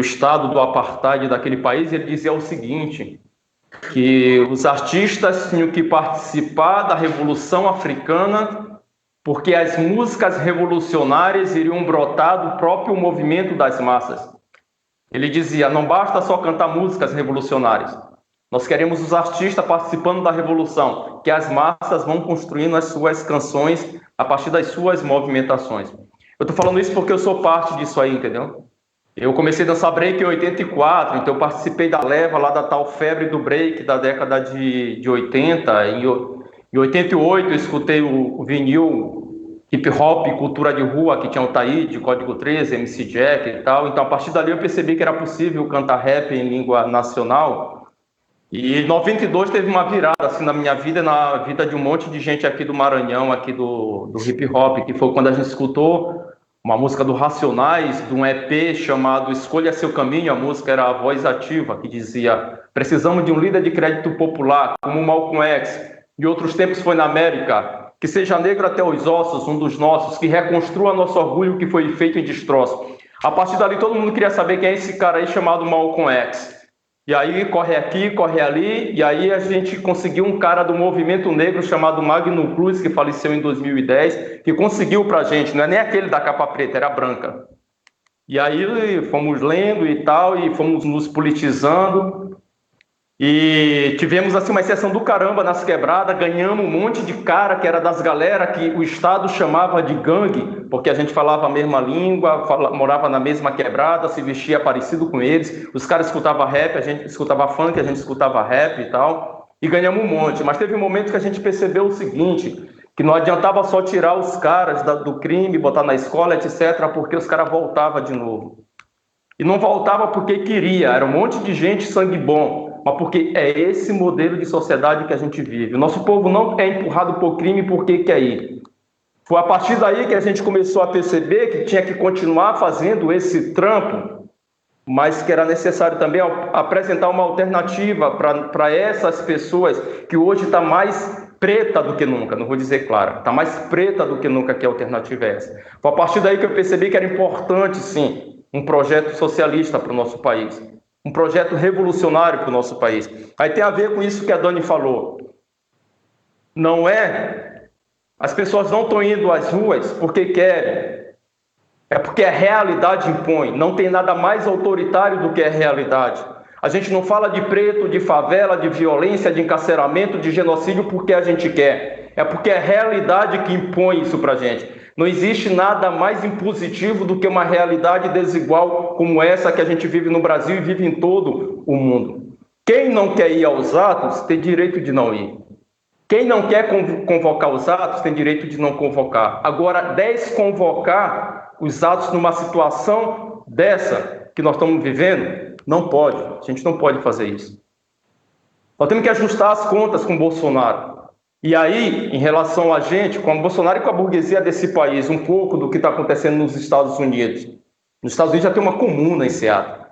I: estado do apartheid daquele país, ele dizia o seguinte, que os artistas tinham que participar da Revolução Africana porque as músicas revolucionárias iriam brotar do próprio movimento das massas. Ele dizia, não basta só cantar músicas revolucionárias, nós queremos os artistas participando da revolução, que as massas vão construindo as suas canções a partir das suas movimentações. Eu estou falando isso porque eu sou parte disso aí, entendeu? Eu comecei a dançar break em 84, então eu participei da leva lá da tal febre do break da década de 80. Em 88 eu escutei o vinil hip hop, cultura de rua, que tinha o Taíde, Código 13, MC Jack e tal. Então a partir dali eu percebi que era possível cantar rap em língua nacional. E em 92 teve uma virada assim na minha vida, na vida de um monte de gente aqui do Maranhão, aqui do hip hop, que foi quando a gente escutou uma música do Racionais, de um EP chamado Escolha Seu Caminho. A música era a voz ativa, que dizia: precisamos de um líder de crédito popular, como Malcolm X. Em outros tempos foi na América, que seja negro até os ossos, um dos nossos, que reconstrua nosso orgulho que foi feito em destroço. A partir dali todo mundo queria saber quem é esse cara aí chamado Malcolm X. E aí corre aqui, corre ali, e aí a gente conseguiu um cara do movimento negro chamado Magno Cruz, que faleceu em 2010, que conseguiu pra gente, não é nem aquele da capa preta, era branca. E aí fomos lendo e tal, e fomos nos politizando, e tivemos assim uma exceção do caramba nas quebradas, ganhamos um monte de cara que era das galera que o Estado chamava de gangue, porque a gente falava a mesma língua, morava na mesma quebrada, se vestia parecido com eles, os caras escutavam rap, a gente escutava funk, a gente escutava rap e tal, e ganhamos um monte. Mas teve um momento que a gente percebeu o seguinte, que não adiantava só tirar os caras do crime, botar na escola, etc., porque os caras voltavam de novo. E não voltava porque queria, era um monte de gente sangue bom, mas porque é esse modelo de sociedade que a gente vive. O nosso povo não é empurrado por crime porque quer ir. Foi a partir daí que a gente começou a perceber que tinha que continuar fazendo esse trampo, mas que era necessário também apresentar uma alternativa para essas pessoas que hoje está mais preta do que nunca, não vou dizer clara, está mais preta do que nunca, que a alternativa é essa. Foi a partir daí que eu percebi que era importante, sim, um projeto socialista para o nosso país. Um projeto revolucionário para o nosso país. Aí tem a ver com isso que a Dani falou. Não é... As pessoas não estão indo às ruas porque querem. É porque a realidade impõe. Não tem nada mais autoritário do que a realidade. A gente não fala de preto, de favela, de violência, de encarceramento, de genocídio porque a gente quer. É porque é a realidade que impõe isso para a gente. Não existe nada mais impositivo do que uma realidade desigual como essa que a gente vive no Brasil e vive em todo o mundo. Quem não quer ir aos atos tem direito de não ir. Quem não quer convocar os atos tem direito de não convocar. Agora, desconvocar os atos numa situação dessa que nós estamos vivendo, não pode. A gente não pode fazer isso. Nós temos que ajustar as contas com o Bolsonaro. E aí, em relação a gente, com o Bolsonaro e com a burguesia desse país, um pouco do que está acontecendo nos Estados Unidos. Nos Estados Unidos já tem uma comuna em Seattle.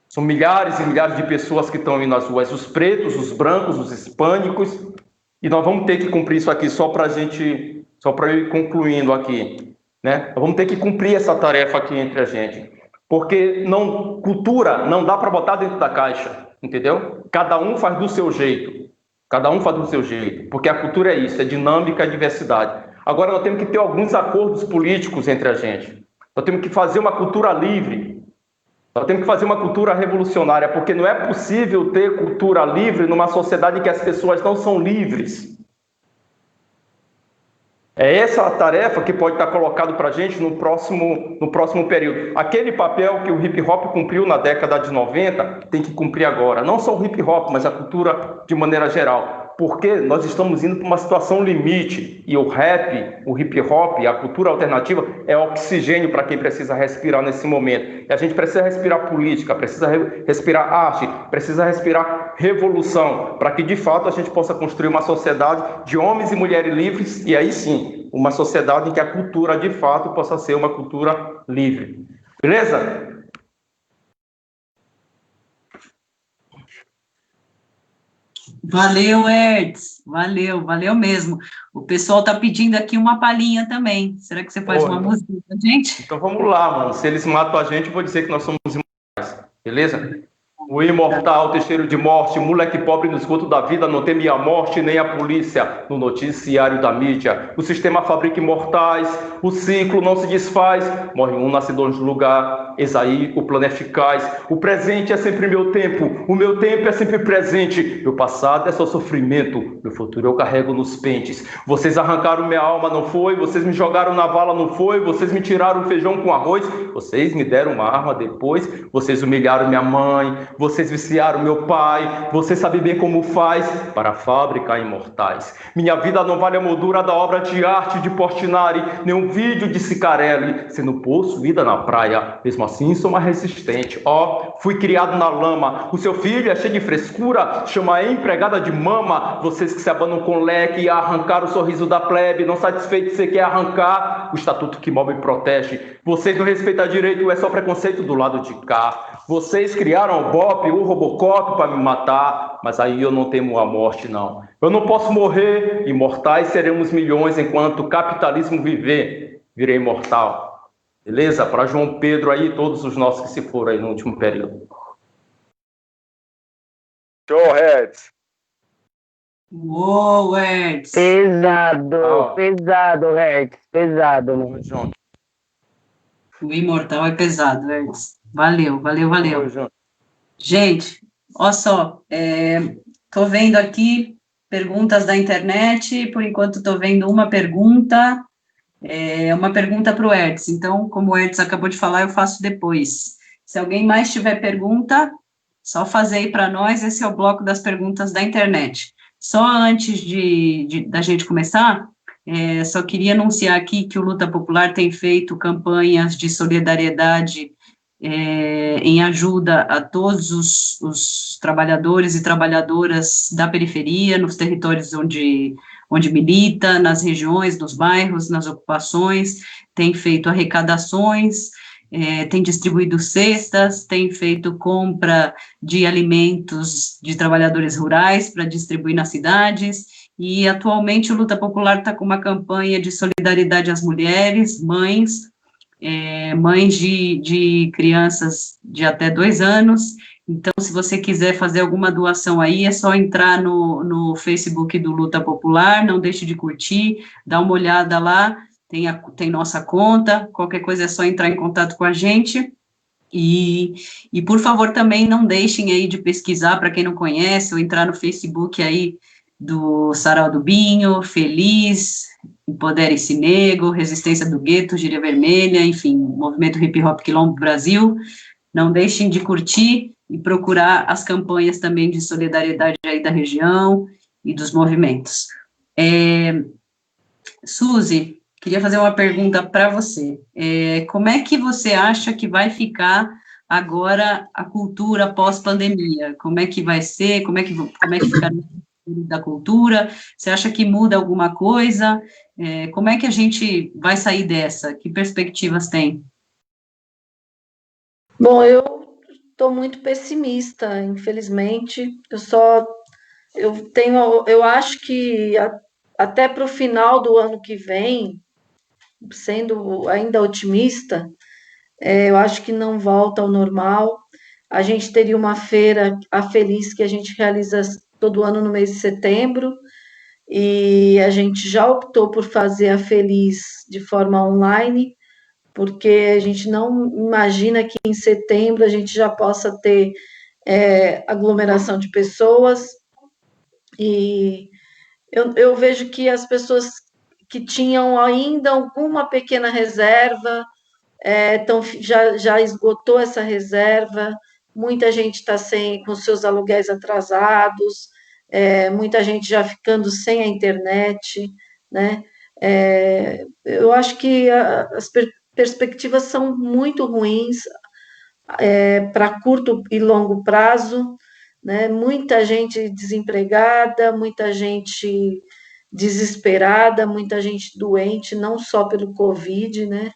I: São milhares e milhares de pessoas que estão indo nas ruas, os pretos, os brancos, os hispânicos, e nós vamos ter que cumprir isso aqui só para a gente só para eu ir concluindo aqui, né? Vamos ter que cumprir essa tarefa aqui entre a gente, porque cultura não dá para botar dentro da caixa, entendeu? Cada um faz do seu jeito, porque a cultura é isso, é dinâmica, é diversidade. Agora nós temos que ter alguns acordos políticos entre a gente, nós temos que fazer uma cultura livre, nós temos que fazer uma cultura revolucionária, porque não é possível ter cultura livre numa sociedade em que as pessoas não são livres. É essa a tarefa que pode estar colocado para a gente no próximo período. Aquele papel que o hip-hop cumpriu na década de 90, tem que cumprir agora. Não só o hip-hop, mas a cultura de maneira geral. Porque nós estamos indo para uma situação limite. E o rap, o hip-hop, a cultura alternativa é oxigênio para quem precisa respirar nesse momento. E a gente precisa respirar política, precisa respirar arte, precisa respirar revolução, para que de fato a gente possa construir uma sociedade de homens e mulheres livres, e aí sim, uma sociedade em que a cultura de fato possa ser uma cultura livre. Beleza?
D: Valeu, Hertz. Valeu mesmo. O pessoal tá pedindo aqui uma palhinha também. Será que você faz uma música pra gente?
I: Então vamos lá, mano. Se eles matam a gente, eu vou dizer que nós somos imortais. Beleza? O imortal, testeiro de morte, moleque pobre no esgoto da vida, não teme a morte nem a polícia no noticiário da mídia. O sistema fabrica imortais, o ciclo não se desfaz, morre um, nasce dois no lugar, eis aí o plano eficaz. O presente é sempre meu tempo, o meu tempo é sempre presente, meu passado é só sofrimento, meu futuro eu carrego nos pentes. Vocês arrancaram minha alma, não foi? Vocês me jogaram na vala, não foi? Vocês me tiraram feijão com arroz, vocês me deram uma arma depois, vocês humilharam minha mãe, vocês viciaram meu pai, você sabe bem como faz para fabricar imortais. Minha vida não vale a moldura da obra de arte de Portinari, nem um vídeo de Cicarelli, sendo possuída na praia, mesmo assim sou uma resistente. Fui criado na lama, o seu filho é cheio de frescura, chama a empregada de mama, vocês que se abanam com leque e arrancar o sorriso da plebe, não satisfeito você quer arrancar o estatuto que move e protege. Vocês não respeitam direito, é só preconceito do lado de cá. Vocês criaram o BOP, o Robocop para me matar, mas aí eu não temo a morte, não. Eu não posso morrer, imortais seremos milhões enquanto o capitalismo viver, virei imortal. Beleza? Para João Pedro aí, todos os nossos que se foram aí no último período.
F: Show, Reds.
D: Uou, Hertz.
H: Pesado, Hertz. Pesado, mano.
D: O imortal é pesado, Hertz. Valeu. Gente, olha só, tô vendo aqui perguntas da internet, por enquanto tô vendo uma pergunta para o Hertz, então, como o Hertz acabou de falar, eu faço depois. Se alguém mais tiver pergunta, só fazer aí para nós, esse é o bloco das perguntas da internet. Só antes da gente começar, só queria anunciar aqui que o Luta Popular tem feito campanhas de solidariedade em ajuda a todos os trabalhadores e trabalhadoras da periferia, nos territórios onde milita, nas regiões, nos bairros, nas ocupações, tem feito arrecadações, tem distribuído cestas, tem feito compra de alimentos de trabalhadores rurais para distribuir nas cidades, e atualmente o Luta Popular está com uma campanha de solidariedade às mulheres, mães de crianças de até 2 anos. Então, se você quiser fazer alguma doação aí, é só entrar no Facebook do Luta Popular, não deixe de curtir, dá uma olhada lá, tem nossa conta, qualquer coisa é só entrar em contato com a gente, e por favor, também não deixem aí de pesquisar, para quem não conhece, ou entrar no Facebook aí do Sarau do Binho, Feliz, Empodere-se Negro, Resistência do Gueto, Gíria Vermelha, enfim, Movimento Hip Hop Quilombo Brasil. Não deixem de curtir e procurar as campanhas também de solidariedade aí da região e dos movimentos. Suzy, queria fazer uma pergunta para você. Como é que você acha que vai ficar agora a cultura pós-pandemia? Como é que vai ser? Como é que fica da cultura? Você acha que muda alguma coisa? Como é que a gente vai sair dessa? Que perspectivas tem?
E: Bom, eu estou muito pessimista, infelizmente. Eu acho que até para o final do ano que vem, sendo ainda otimista, eu acho que não volta ao normal. A gente teria uma feira, a Feliz, que a gente realiza todo ano no mês de setembro, e a gente já optou por fazer a Feliz de forma online, porque a gente não imagina que em setembro a gente já possa ter aglomeração de pessoas, e eu vejo que as pessoas que tinham ainda alguma pequena reserva, então já esgotou essa reserva, muita gente está com seus aluguéis atrasados, muita gente já ficando sem a internet, né? Eu acho que as perspectivas são muito ruins para curto e longo prazo, né? Muita gente desempregada, muita gente desesperada, muita gente doente, não só pelo Covid, né?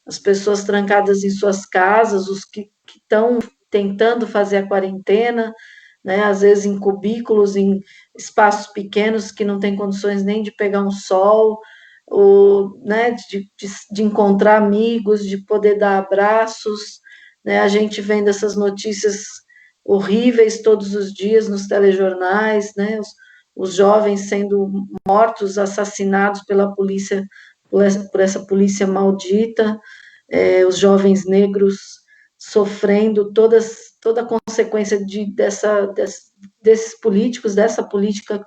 E: As pessoas trancadas em suas casas, os que estão tentando fazer a quarentena, né? Às vezes em cubículos, em espaços pequenos que não tem condições nem de pegar um sol, ou, né, de encontrar amigos, de poder dar abraços, né? A gente vendo essas notícias horríveis todos os dias nos telejornais, né? Os jovens sendo mortos, assassinados pela polícia, por essa polícia maldita, os jovens negros sofrendo toda a consequência desses políticos, dessa política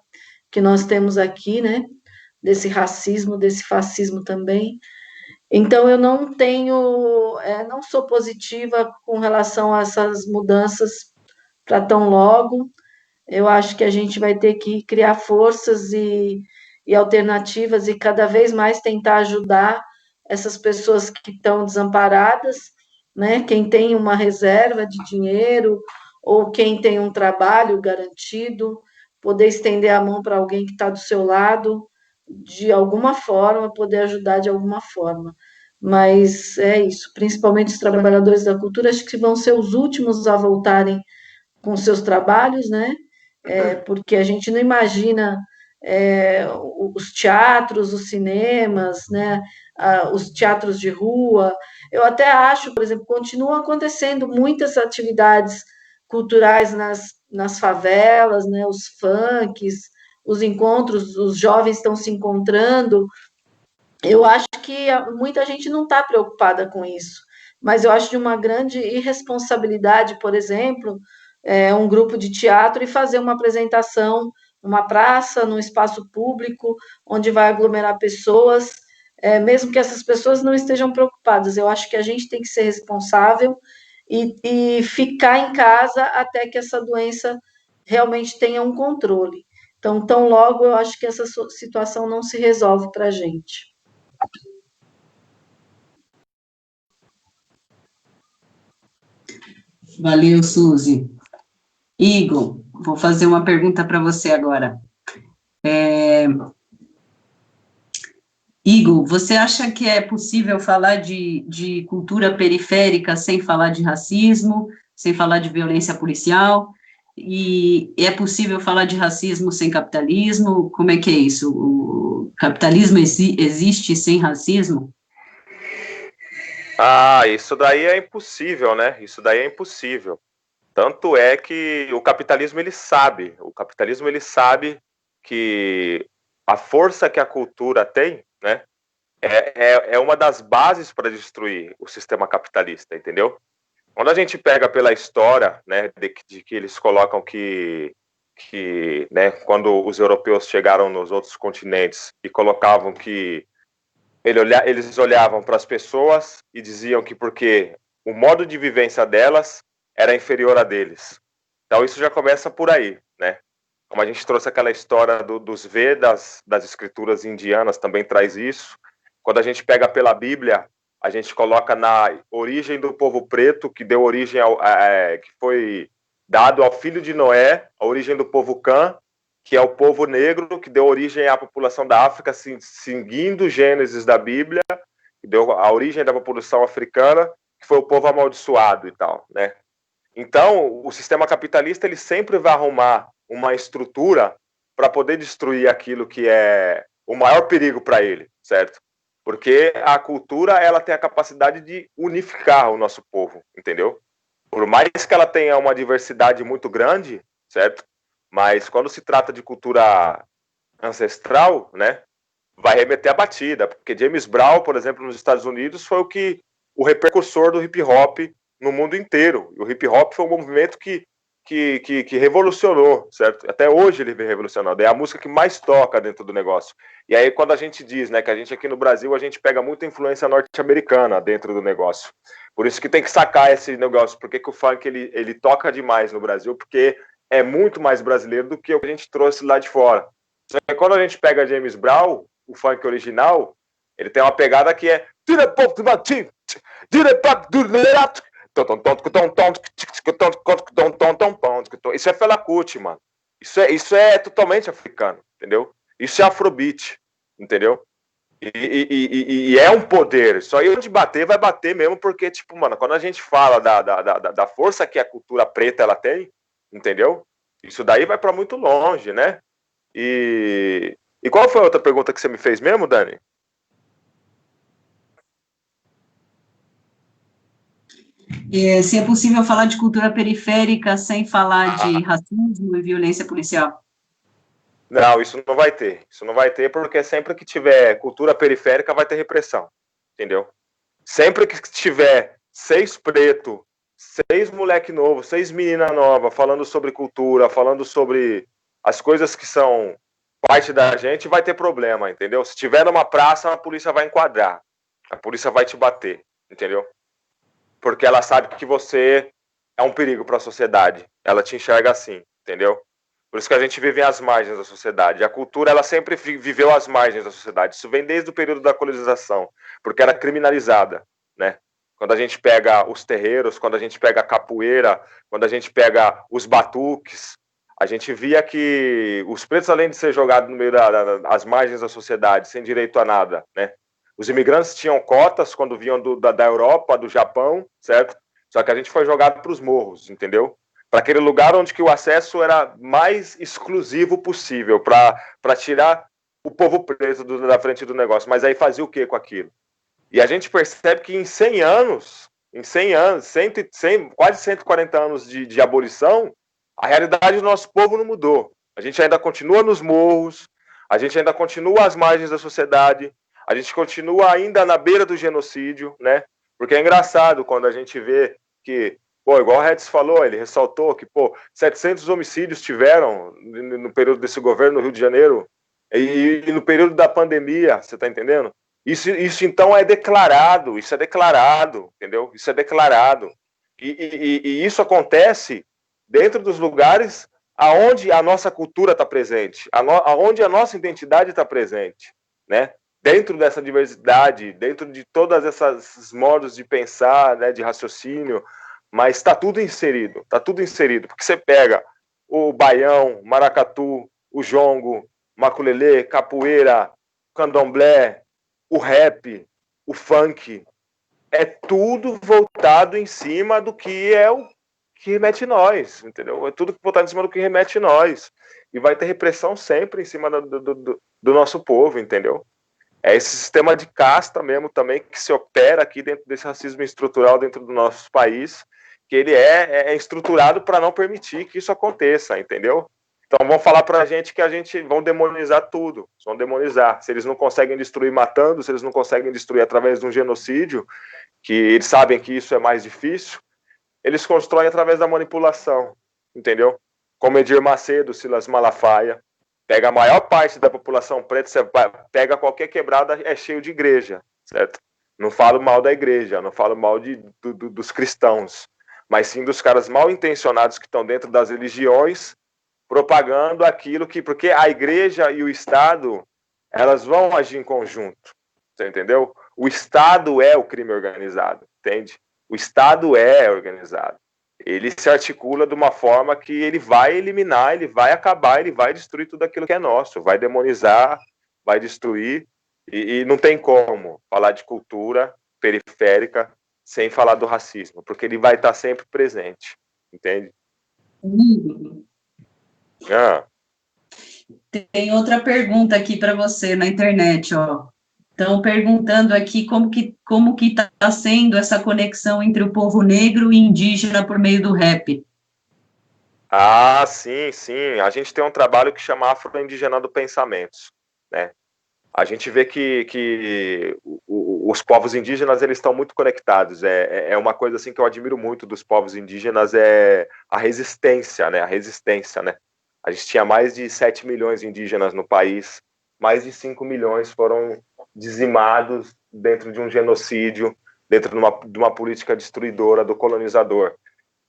E: que nós temos aqui, né? Desse racismo, desse fascismo também. Então, eu não sou positiva com relação a essas mudanças para tão logo. Eu acho que a gente vai ter que criar forças e alternativas e cada vez mais tentar ajudar essas pessoas que estão desamparadas, né? Quem tem uma reserva de dinheiro ou quem tem um trabalho garantido, poder estender a mão para alguém que está do seu lado, de alguma forma, poder ajudar de alguma forma. Mas é isso, principalmente os trabalhadores da cultura, acho que vão ser os últimos a voltarem com seus trabalhos, né? Porque a gente não imagina os teatros, os cinemas, né? Os teatros de rua. Eu até acho, por exemplo, continuam acontecendo muitas atividades culturais nas favelas, né? Os funks, os encontros, os jovens estão se encontrando. Eu acho que muita gente não está preocupada com isso, mas eu acho de uma grande irresponsabilidade, por exemplo, um grupo de teatro e fazer uma apresentação numa praça, num espaço público, onde vai aglomerar pessoas, mesmo que essas pessoas não estejam preocupadas. Eu acho que a gente tem que ser responsável e ficar em casa até que essa doença realmente tenha um controle. Então, tão logo eu acho que essa situação não se resolve para a gente.
D: Valeu, Suzy. Igor, vou fazer uma pergunta para você agora. Igor, você acha que é possível falar de cultura periférica sem falar de racismo, sem falar de violência policial? E é possível falar de racismo sem capitalismo? Como é que é isso? O capitalismo existe sem racismo?
F: Isso daí é impossível, né? Isso daí é impossível. Tanto é que o capitalismo ele sabe que a força que a cultura tem, né, é uma das bases para destruir o sistema capitalista, entendeu? Quando a gente pega pela história, né, de que eles colocam que né, quando os europeus chegaram nos outros continentes e colocavam que eles olhavam para as pessoas e diziam que porque o modo de vivência delas era inferior a deles. Então isso já começa por aí, né? Como a gente trouxe aquela história dos Vedas, das escrituras indianas, também traz isso. Quando a gente pega pela Bíblia, a gente coloca na origem do povo preto, que deu origem que foi dado ao filho de Noé, a origem do povo Cã, que é o povo negro, que deu origem à população da África, seguindo Gênesis da Bíblia, que deu a origem da população africana, que foi o povo amaldiçoado e tal, né? Então, o sistema capitalista ele sempre vai arrumar uma estrutura para poder destruir aquilo que é o maior perigo para ele, certo? Porque a cultura, ela tem a capacidade de unificar o nosso povo, entendeu? Por mais que ela tenha uma diversidade muito grande, certo? Mas quando se trata de cultura ancestral, né, vai remeter à batida, porque James Brown, por exemplo, nos Estados Unidos, foi o repercussor do hip hop no mundo inteiro. E o hip hop foi um movimento que revolucionou, certo? Até hoje ele vem revolucionando. É a música que mais toca dentro do negócio. E aí quando a gente diz, né, que a gente aqui no Brasil, a gente pega muita influência norte-americana dentro do negócio. Por isso que tem que sacar esse negócio. Por que o funk ele toca demais no Brasil? Porque é muito mais brasileiro do que o que a gente trouxe lá de fora. Só que quando a gente pega James Brown, o funk original, ele tem uma pegada que é isso é Fela Kuti, mano. Isso é totalmente africano, entendeu? Isso é afrobeat, entendeu? E é um poder. Só aí onde bater, vai bater mesmo, porque, tipo, mano, quando a gente fala da força que a cultura preta ela tem, entendeu? Isso daí vai para muito longe, né? E qual foi a outra pergunta que você me fez mesmo, Dani?
D: Se é possível falar de cultura periférica sem falar de racismo e violência policial?
F: Não, isso não vai ter. Isso não vai ter porque sempre que tiver cultura periférica vai ter repressão, entendeu? Sempre que tiver 6 pretos, 6 moleque novo, 6 menina nova falando sobre cultura, falando sobre as coisas que são parte da gente, vai ter problema, entendeu? Se tiver numa praça, a polícia vai enquadrar. A polícia vai te bater, entendeu? Porque ela sabe que você é um perigo para a sociedade. Ela te enxerga assim, entendeu? Por isso que a gente vive às margens da sociedade. A cultura, ela sempre viveu às margens da sociedade. Isso vem desde o período da colonização, porque era criminalizada, né? Quando a gente pega os terreiros, quando a gente pega a capoeira, quando a gente pega os batuques, a gente via que os pretos, além de ser jogados no meio das margens da sociedade, sem direito a nada, né? Os imigrantes tinham cotas quando vinham da Europa, do Japão, certo? Só que a gente foi jogado para os morros, entendeu? Para aquele lugar onde que o acesso era mais exclusivo possível, para tirar o povo preto da frente do negócio. Mas aí fazia o que com aquilo? E a gente percebe que em 100 anos, quase 140 anos de abolição, a realidade do nosso povo não mudou. A gente ainda continua nos morros, a gente ainda continua às margens da sociedade, a gente continua ainda na beira do genocídio, né? Porque é engraçado quando a gente vê que, pô, igual o Redz falou, ele ressaltou que, pô, 700 homicídios tiveram no período desse governo no Rio de Janeiro e no período da pandemia, você tá entendendo? Isso então é declarado, entendeu? Isso é declarado. E isso acontece dentro dos lugares aonde a nossa cultura está presente, aonde a nossa identidade está presente, né? Dentro dessa diversidade, dentro de todas essas modos de pensar, né, de raciocínio, mas está tudo inserido, porque você pega o baião, maracatu, o jongo, maculelê, capoeira, candomblé, o rap, o funk, é tudo voltado em cima do que é o que remete nós, entendeu? É tudo voltado em cima do que remete nós, e vai ter repressão sempre em cima do nosso povo, entendeu? É esse sistema de casta mesmo também que se opera aqui dentro desse racismo estrutural dentro do nosso país, que ele é estruturado para não permitir que isso aconteça, entendeu? Então vão falar pra gente que vão demonizar tudo, vão demonizar. Se eles não conseguem destruir matando, se eles não conseguem destruir através de um genocídio, que eles sabem que isso é mais difícil, eles constroem através da manipulação, entendeu? Como Edir Macedo, Silas Malafaia. Pega a maior parte da população preta, você pega qualquer quebrada, é cheio de igreja, certo? Não falo mal da igreja, não falo mal dos cristãos, mas sim dos caras mal intencionados que estão dentro das religiões, propagando aquilo que... Porque a igreja e o Estado, elas vão agir em conjunto, você entendeu? O Estado é o crime organizado, entende? O Estado é organizado. Ele se articula de uma forma que ele vai eliminar, ele vai acabar, ele vai destruir tudo aquilo que é nosso, vai demonizar, vai destruir, e não tem como falar de cultura periférica sem falar do racismo, porque ele vai estar sempre presente, entende?
D: Tem outra pergunta aqui para você na internet, ó. Estão perguntando aqui como que está sendo essa conexão entre o povo negro e indígena por meio do rap.
F: Ah, sim, sim. A gente tem um trabalho que chama Afro-Indigenando Pensamentos, né? A gente vê que os povos indígenas, eles estão muito conectados. É uma coisa assim que eu admiro muito dos povos indígenas, é a resistência, né? A resistência, né? A gente tinha mais de 7 milhões de indígenas no país, mais de 5 milhões foram dizimados dentro de um genocídio, dentro de uma política destruidora do colonizador.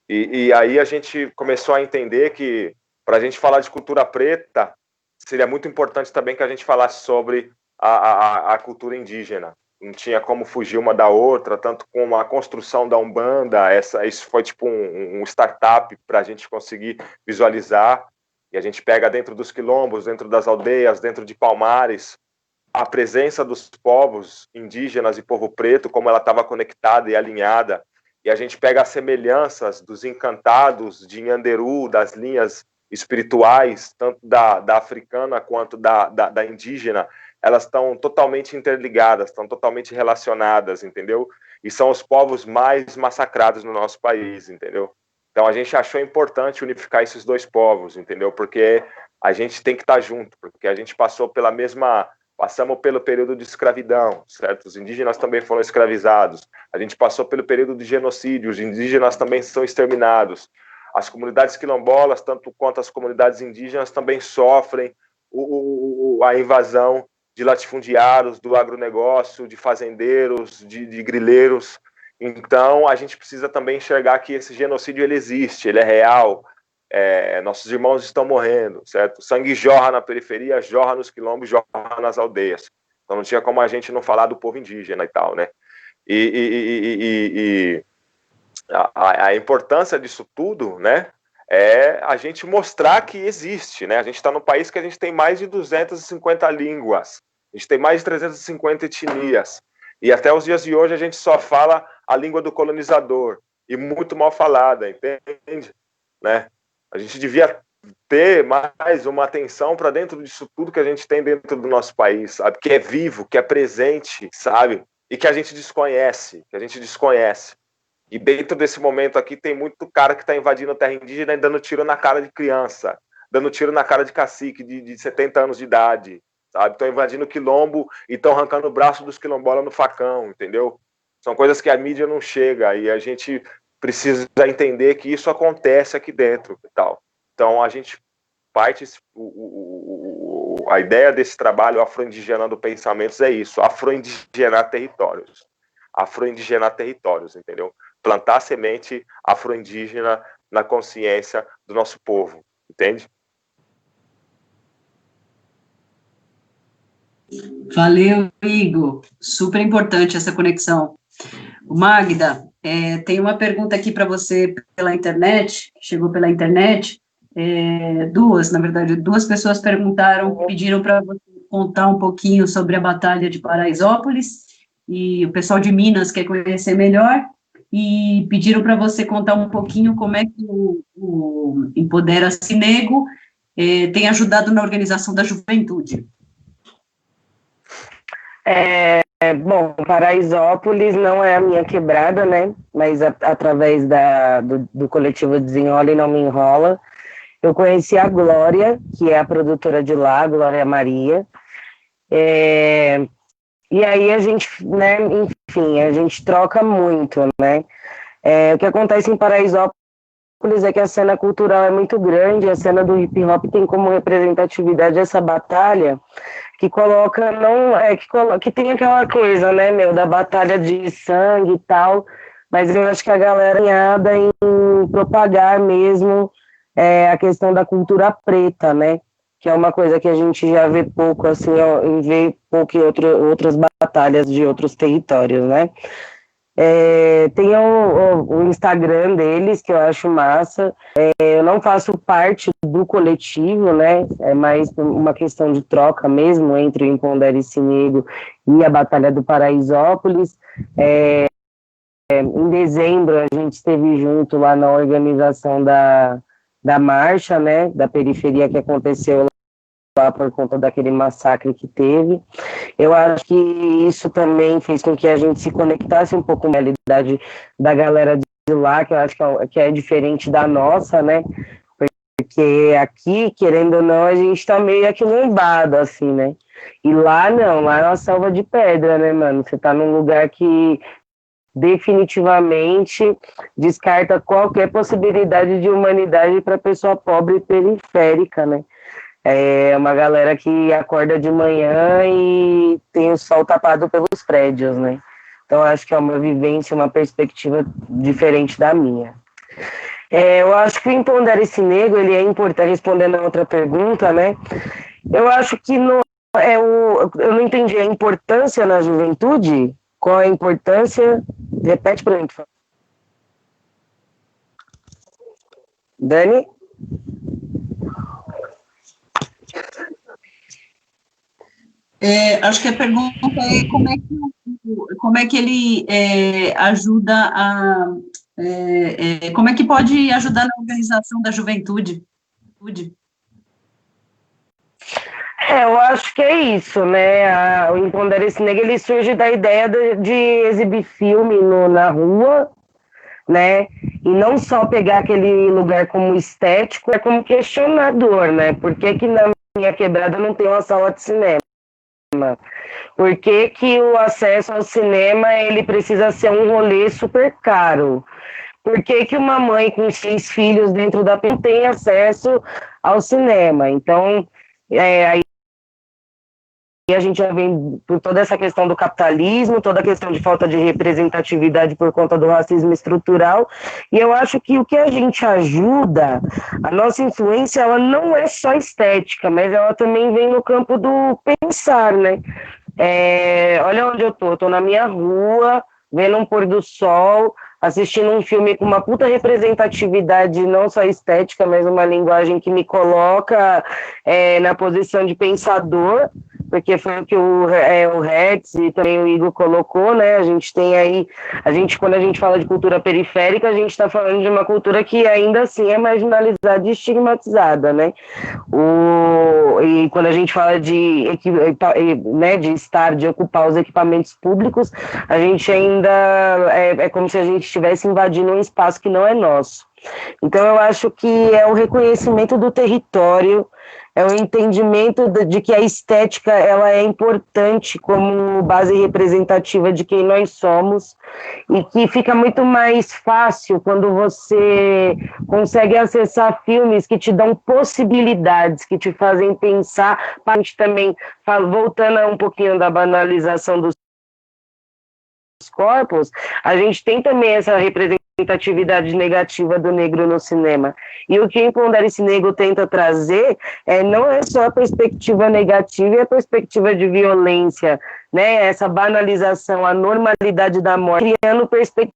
F: E aí a gente começou a entender que, para a gente falar de cultura preta, seria muito importante também que a gente falasse sobre a cultura indígena. Não tinha como fugir uma da outra, tanto com a construção da Umbanda, isso foi tipo um startup para a gente conseguir visualizar, e a gente pega dentro dos quilombos, dentro das aldeias, dentro de Palmares, a presença dos povos indígenas e povo preto, como ela estava conectada e alinhada, e a gente pega as semelhanças dos encantados de Nhanderu, das linhas espirituais, tanto da africana quanto da indígena, elas estão totalmente interligadas, estão totalmente relacionadas, entendeu? E são os povos mais massacrados no nosso país, entendeu? Então a gente achou importante unificar esses dois povos, entendeu? Porque a gente tem que estar junto, porque a gente passamos pelo período de escravidão, certo? Os indígenas também foram escravizados. A gente passou pelo período de genocídio, os indígenas também são exterminados. As comunidades quilombolas, tanto quanto as comunidades indígenas, também sofrem a invasão de latifundiários, do agronegócio, de fazendeiros, de grileiros. Então, a gente precisa também enxergar que esse genocídio ele existe, ele é real. Nossos irmãos estão morrendo, certo? O sangue jorra na periferia, jorra nos quilombos, jorra nas aldeias. Então, não tinha como a gente não falar do povo indígena e tal, né? A importância disso tudo, né, é a gente mostrar que existe, né? A gente está num país que a gente tem mais de 250 línguas, a gente tem mais de 350 etnias, e até os dias de hoje a gente só fala a língua do colonizador, e muito mal falada, entende? Né? A gente devia ter mais uma atenção para dentro disso tudo que a gente tem dentro do nosso país, sabe? Que é vivo, que é presente, sabe? E que a gente desconhece, E dentro desse momento aqui tem muito cara que está invadindo a terra indígena e dando tiro na cara de criança, dando tiro na cara de cacique de 70 anos de idade, sabe? Estão invadindo o quilombo e estão arrancando o braço dos quilombolas no facão, entendeu? São coisas que a mídia não chega e a gente precisa entender que isso acontece aqui dentro e tal. Então a gente a ideia desse trabalho Afro-Indigenando Pensamentos é isso, afro-indigenar territórios. Afro-indigenar territórios, entendeu? Plantar a semente afro-indígena na consciência do nosso povo, entende?
D: Valeu, Igor. Super importante essa conexão. Magda, tem uma pergunta aqui para você pela internet, chegou pela internet, duas pessoas pediram para você contar um pouquinho sobre a Batalha de Paraisópolis, e o pessoal de Minas quer conhecer melhor, e pediram para você contar um pouquinho como é que o Empodera-se Nego tem ajudado na organização da juventude.
H: Bom, Paraisópolis não é a minha quebrada, né? Mas através do coletivo Desenrola e Não Me Enrola, eu conheci a Glória, que é a produtora de lá, Glória Maria. E aí a gente, né, enfim, a gente troca muito, né? O que acontece em Paraisópolis é que a cena cultural é muito grande, a cena do hip hop tem como representatividade essa batalha que coloca, que tem aquela coisa, né, da batalha de sangue e tal, mas eu acho que a galera é em propagar mesmo a questão da cultura preta, né, que é uma coisa que a gente já vê pouco, assim, vê pouco em outras batalhas de outros territórios, né. Tem o Instagram deles, que eu acho massa. Eu não faço parte do coletivo, né? É mais uma questão de troca mesmo entre o Empodera-se Nego e a Batalha do Paraisópolis. Em dezembro, a gente esteve junto lá na organização da marcha, né? Da periferia que aconteceu lá por conta daquele massacre que teve. Eu acho que isso também fez com que a gente se conectasse um pouco com a realidade da galera de lá, que eu acho que é diferente da nossa, né? Porque aqui, querendo ou não, a gente tá meio aquilombado, assim, né? E lá não, lá é uma selva de pedra, né, mano? Você tá num lugar que definitivamente descarta qualquer possibilidade de humanidade para pessoa pobre e periférica, né? É uma galera que acorda de manhã e tem o sol tapado pelos prédios, né? Então, acho que é uma vivência, uma perspectiva diferente da minha. Eu acho que o Impondere-se Negro, ele é importante, respondendo a outra pergunta, né? Eu acho que eu não entendi a importância na juventude. Qual a importância? Repete para mim, por favor. Dani?
D: Acho que a pergunta é como é que ele ajuda como é que pode ajudar na organização da juventude?
H: Eu acho que é isso, né? O Impondere-se Negro, ele surge da ideia de exibir filme na rua, né? E não só pegar aquele lugar como estético, é como questionador, né? Por que na minha quebrada não tem uma sala de cinema? Por que o acesso ao cinema ele precisa ser um rolê super caro? Por que uma mãe com 6 filhos dentro da não tem acesso ao cinema? Então, aí a gente já vem por toda essa questão do capitalismo, toda a questão de falta de representatividade por conta do racismo estrutural, e eu acho que o que a gente ajuda, a nossa influência, ela não é só estética, mas ela também vem no campo do pensar, né? Olha onde eu tô na minha rua, vendo um pôr do sol, assistindo um filme com uma puta representatividade, não só estética, mas uma linguagem que me coloca na posição de pensador, porque foi o que o Hertz e também o Igor colocou, né? A gente tem aí, quando a gente fala de cultura periférica, a gente está falando de uma cultura que ainda assim é marginalizada e estigmatizada, né? E quando a gente fala de estar, de ocupar os equipamentos públicos, a gente ainda é como se a gente estivesse invadindo um espaço que não é nosso. Então eu acho que é o reconhecimento do território, é o entendimento de que a estética ela é importante como base representativa de quem nós somos, e que fica muito mais fácil quando você consegue acessar filmes que te dão possibilidades, que te fazem pensar. A gente também, voltando um pouquinho da banalização dos corpos, a gente tem também essa representatividade negativa do negro no cinema. E o que o Impondere-se Negro tenta trazer não é só a perspectiva negativa e a perspectiva de violência, né? Essa banalização, a normalidade da morte, criando perspectivas,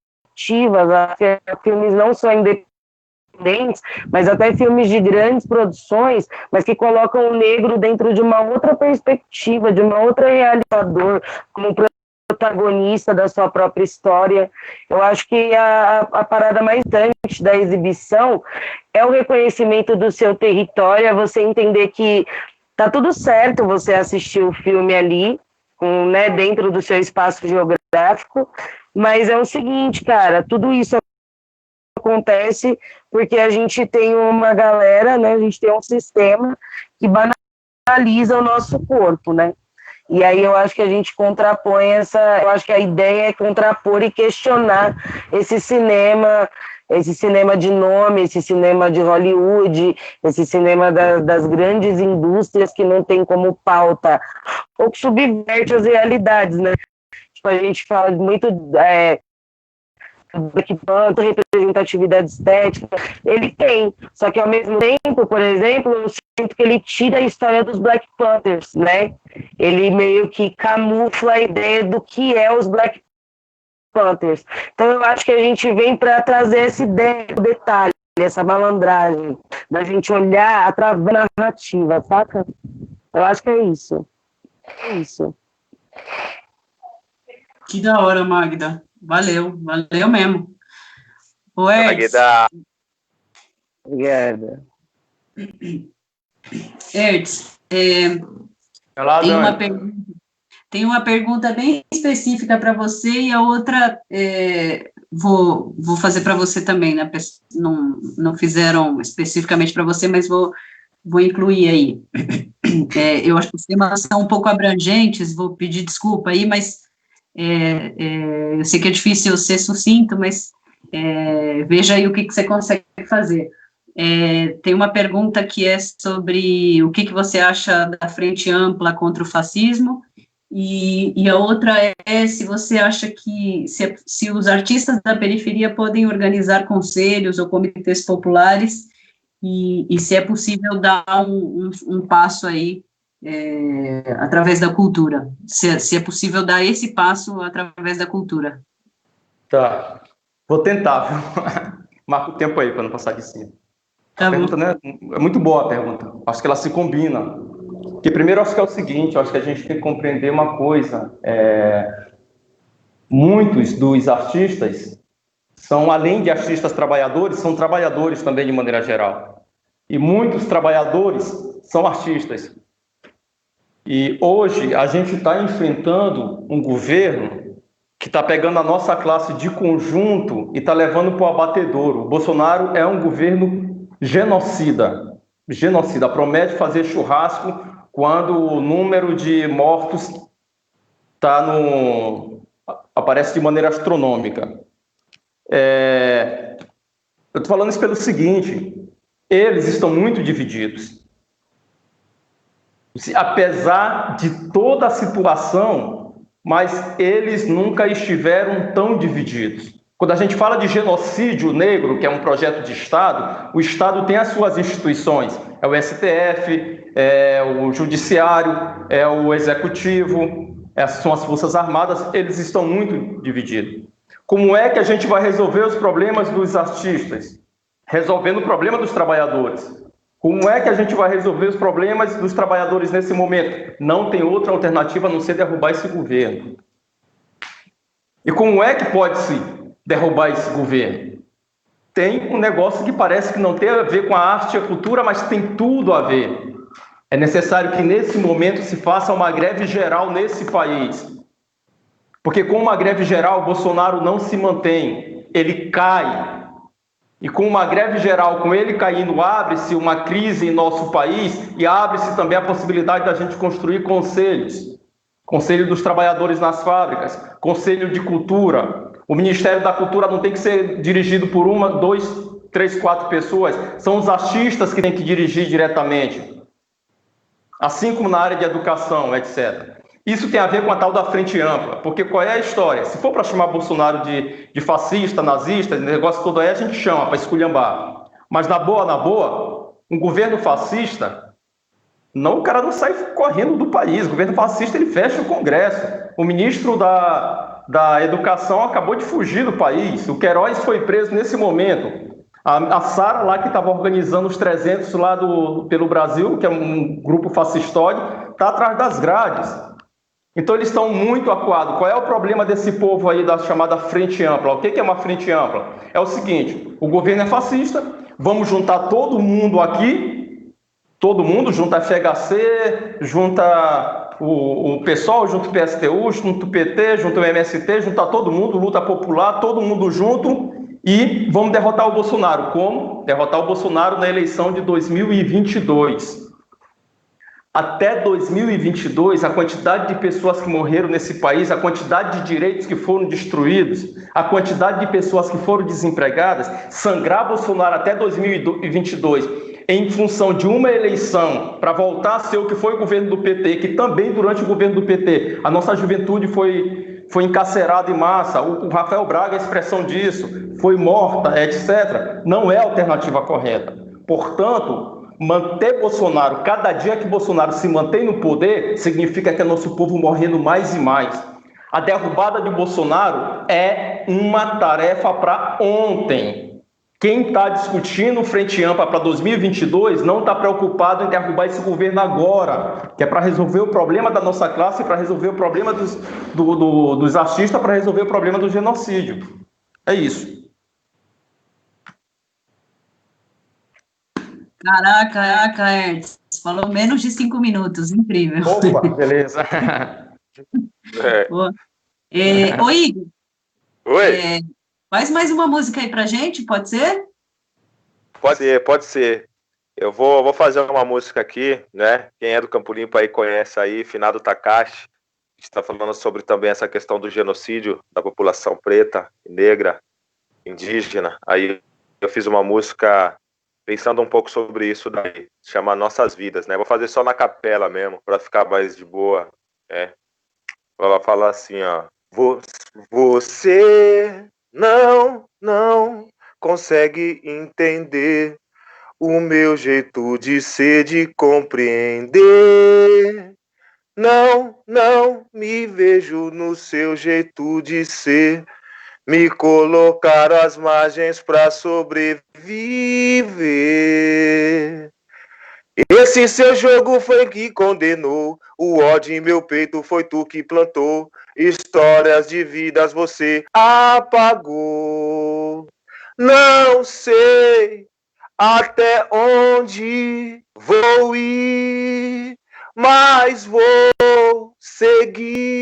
H: filmes não só independentes, mas até filmes de grandes produções, mas que colocam o negro dentro de uma outra perspectiva, de uma outra realizador, como protagonista da sua própria história. Eu acho que a parada mais importante da exibição é o reconhecimento do seu território, é você entender que tá tudo certo você assistir o filme ali, dentro do seu espaço geográfico, mas é o seguinte, cara, tudo isso acontece porque a gente tem uma galera, né, a gente tem um sistema que banaliza o nosso corpo, né? E aí eu acho que a gente contrapõe eu acho que a ideia é contrapor e questionar esse cinema de nome, esse cinema de Hollywood, esse cinema das grandes indústrias que não tem como pauta, ou que subverte as realidades, né? Tipo, a gente fala muito Black Panther, representatividade estética, ele tem, só que ao mesmo tempo, por exemplo, eu sinto que ele tira a história dos Black Panthers, né? Ele meio que camufla a ideia do que é os Black Panthers. Então eu acho que a gente vem para trazer essa ideia, o detalhe, essa malandragem, da gente olhar através da narrativa, saca? Eu acho que é isso. É isso.
D: Que da hora, Magda. Valeu mesmo.
F: Magda.
H: Obrigada.
D: Hertz,
I: Vai lá, Dani.
D: tem uma pergunta bem específica para você e a outra vou fazer para você também, né? Não fizeram especificamente para você, mas vou incluir aí. Eu acho que os temas são um pouco abrangentes, vou pedir desculpa aí, mas eu sei que é difícil ser sucinto, mas veja aí o que você consegue fazer. Tem uma pergunta que é sobre o que você acha da Frente Ampla contra o fascismo, e a outra é se você acha que se os artistas da periferia podem organizar conselhos ou comitês populares, e se é possível dar um passo aí através da cultura, se é possível dar esse passo através da cultura.
I: Tá, vou tentar, viu? Marca o tempo aí para não passar de cima.
D: Tá bom.
I: Pergunta, né? É muito boa a pergunta. Acho que ela se combina. Porque primeiro acho que é o seguinte, acho que a gente tem que compreender uma coisa. Muitos dos artistas são, além de artistas trabalhadores, são trabalhadores também de maneira geral. E muitos trabalhadores são artistas. E hoje a gente está enfrentando um governo que está pegando a nossa classe de conjunto e está levando para o abatedouro. O Bolsonaro é um governo genocida, promete fazer churrasco quando o número de mortos aparece de maneira astronômica. Eu estou falando isso pelo seguinte, eles estão muito divididos. Apesar de toda a situação, mas eles nunca estiveram tão divididos. Quando a gente fala de genocídio negro, que é um projeto de Estado, o Estado tem as suas instituições. É o STF, é o Judiciário, é o Executivo, são as Forças Armadas, eles estão muito divididos. Como é que a gente vai resolver os problemas dos artistas? Resolvendo o problema dos trabalhadores. Como é que a gente vai resolver os problemas dos trabalhadores nesse momento? Não tem outra alternativa a não ser derrubar esse governo. E como é que pode-se derrubar esse governo? Tem um negócio que parece que não tem a ver com a arte e a cultura, mas tem tudo a ver. É necessário que nesse momento se faça uma greve geral nesse país. Porque com uma greve geral, o Bolsonaro não se mantém, ele cai. E com uma greve geral, com ele caindo, abre-se uma crise em nosso país e abre-se também a possibilidade da gente construir conselhos. Conselho dos trabalhadores nas fábricas, Conselho de Cultura. O Ministério da Cultura não tem que ser dirigido por 1, 2, 3, 4 pessoas. São os artistas que têm que dirigir diretamente. Assim como na área de educação, etc. Isso tem a ver com a tal da Frente Ampla, porque qual é a história? Se for para chamar Bolsonaro de fascista, nazista, esse negócio todo aí, a gente chama para esculhambar. Mas na boa, um governo fascista, o cara não sai correndo do país. O governo fascista, ele fecha o Congresso. O ministro da Educação acabou de fugir do país. O Queiroz foi preso nesse momento. A Sara lá, que estava organizando os 300 lá pelo Brasil, que é um grupo fascistóide, está atrás das grades. Então eles estão muito acuados. Qual é o problema desse povo aí da chamada Frente Ampla? O que é uma Frente Ampla? É o seguinte, o governo é fascista, vamos juntar todo mundo aqui, todo mundo, junta a FHC, junta o PSOL, junta o PSTU, junta o PT, junta o MST, junta todo mundo, luta popular, todo mundo junto, e vamos derrotar o Bolsonaro. Como? Derrotar o Bolsonaro na eleição de 2022. Até 2022, a quantidade de pessoas que morreram nesse país, a quantidade de direitos que foram destruídos, a quantidade de pessoas que foram desempregadas, sangrar Bolsonaro até 2022 em função de uma eleição para voltar a ser o que foi o governo do PT, que também durante o governo do PT a nossa juventude foi encarcerada em massa, o Rafael Braga, a expressão disso, foi morta, etc., não é a alternativa correta. Portanto, manter Bolsonaro, cada dia que Bolsonaro se mantém no poder, significa que é nosso povo morrendo mais e mais. A derrubada de Bolsonaro é uma tarefa para ontem. Quem está discutindo Frente Ampla para 2022 não está preocupado em derrubar esse governo agora, que é para resolver o problema da nossa classe, para resolver o problema dos artistas, para resolver o problema do genocídio. É isso.
D: Caraca, Hertz, falou menos de 5 minutos, incrível.
I: Opa, beleza.
D: Boa. Ô, Igor,
F: Oi?
D: faz mais uma música aí pra gente, pode ser?
F: Pode ser, pode ser. Eu vou fazer uma música aqui, né? Quem é do Campo Limpo aí conhece aí, Finado Takashi. A gente está falando sobre também essa questão do genocídio da população preta, negra, indígena. Aí eu fiz uma música pensando um pouco sobre isso daí, chama Nossas Vidas, né? Vou fazer só na capela mesmo, para ficar mais de boa, né? Ela fala assim, ó. Você não consegue entender o meu jeito de ser, de compreender. Não me vejo no seu jeito de ser. Me colocar às margens pra sobreviver. Esse seu jogo foi que condenou. O ódio em meu peito foi tu que plantou. Histórias de vidas você apagou. Não sei até onde vou ir, mas vou seguir.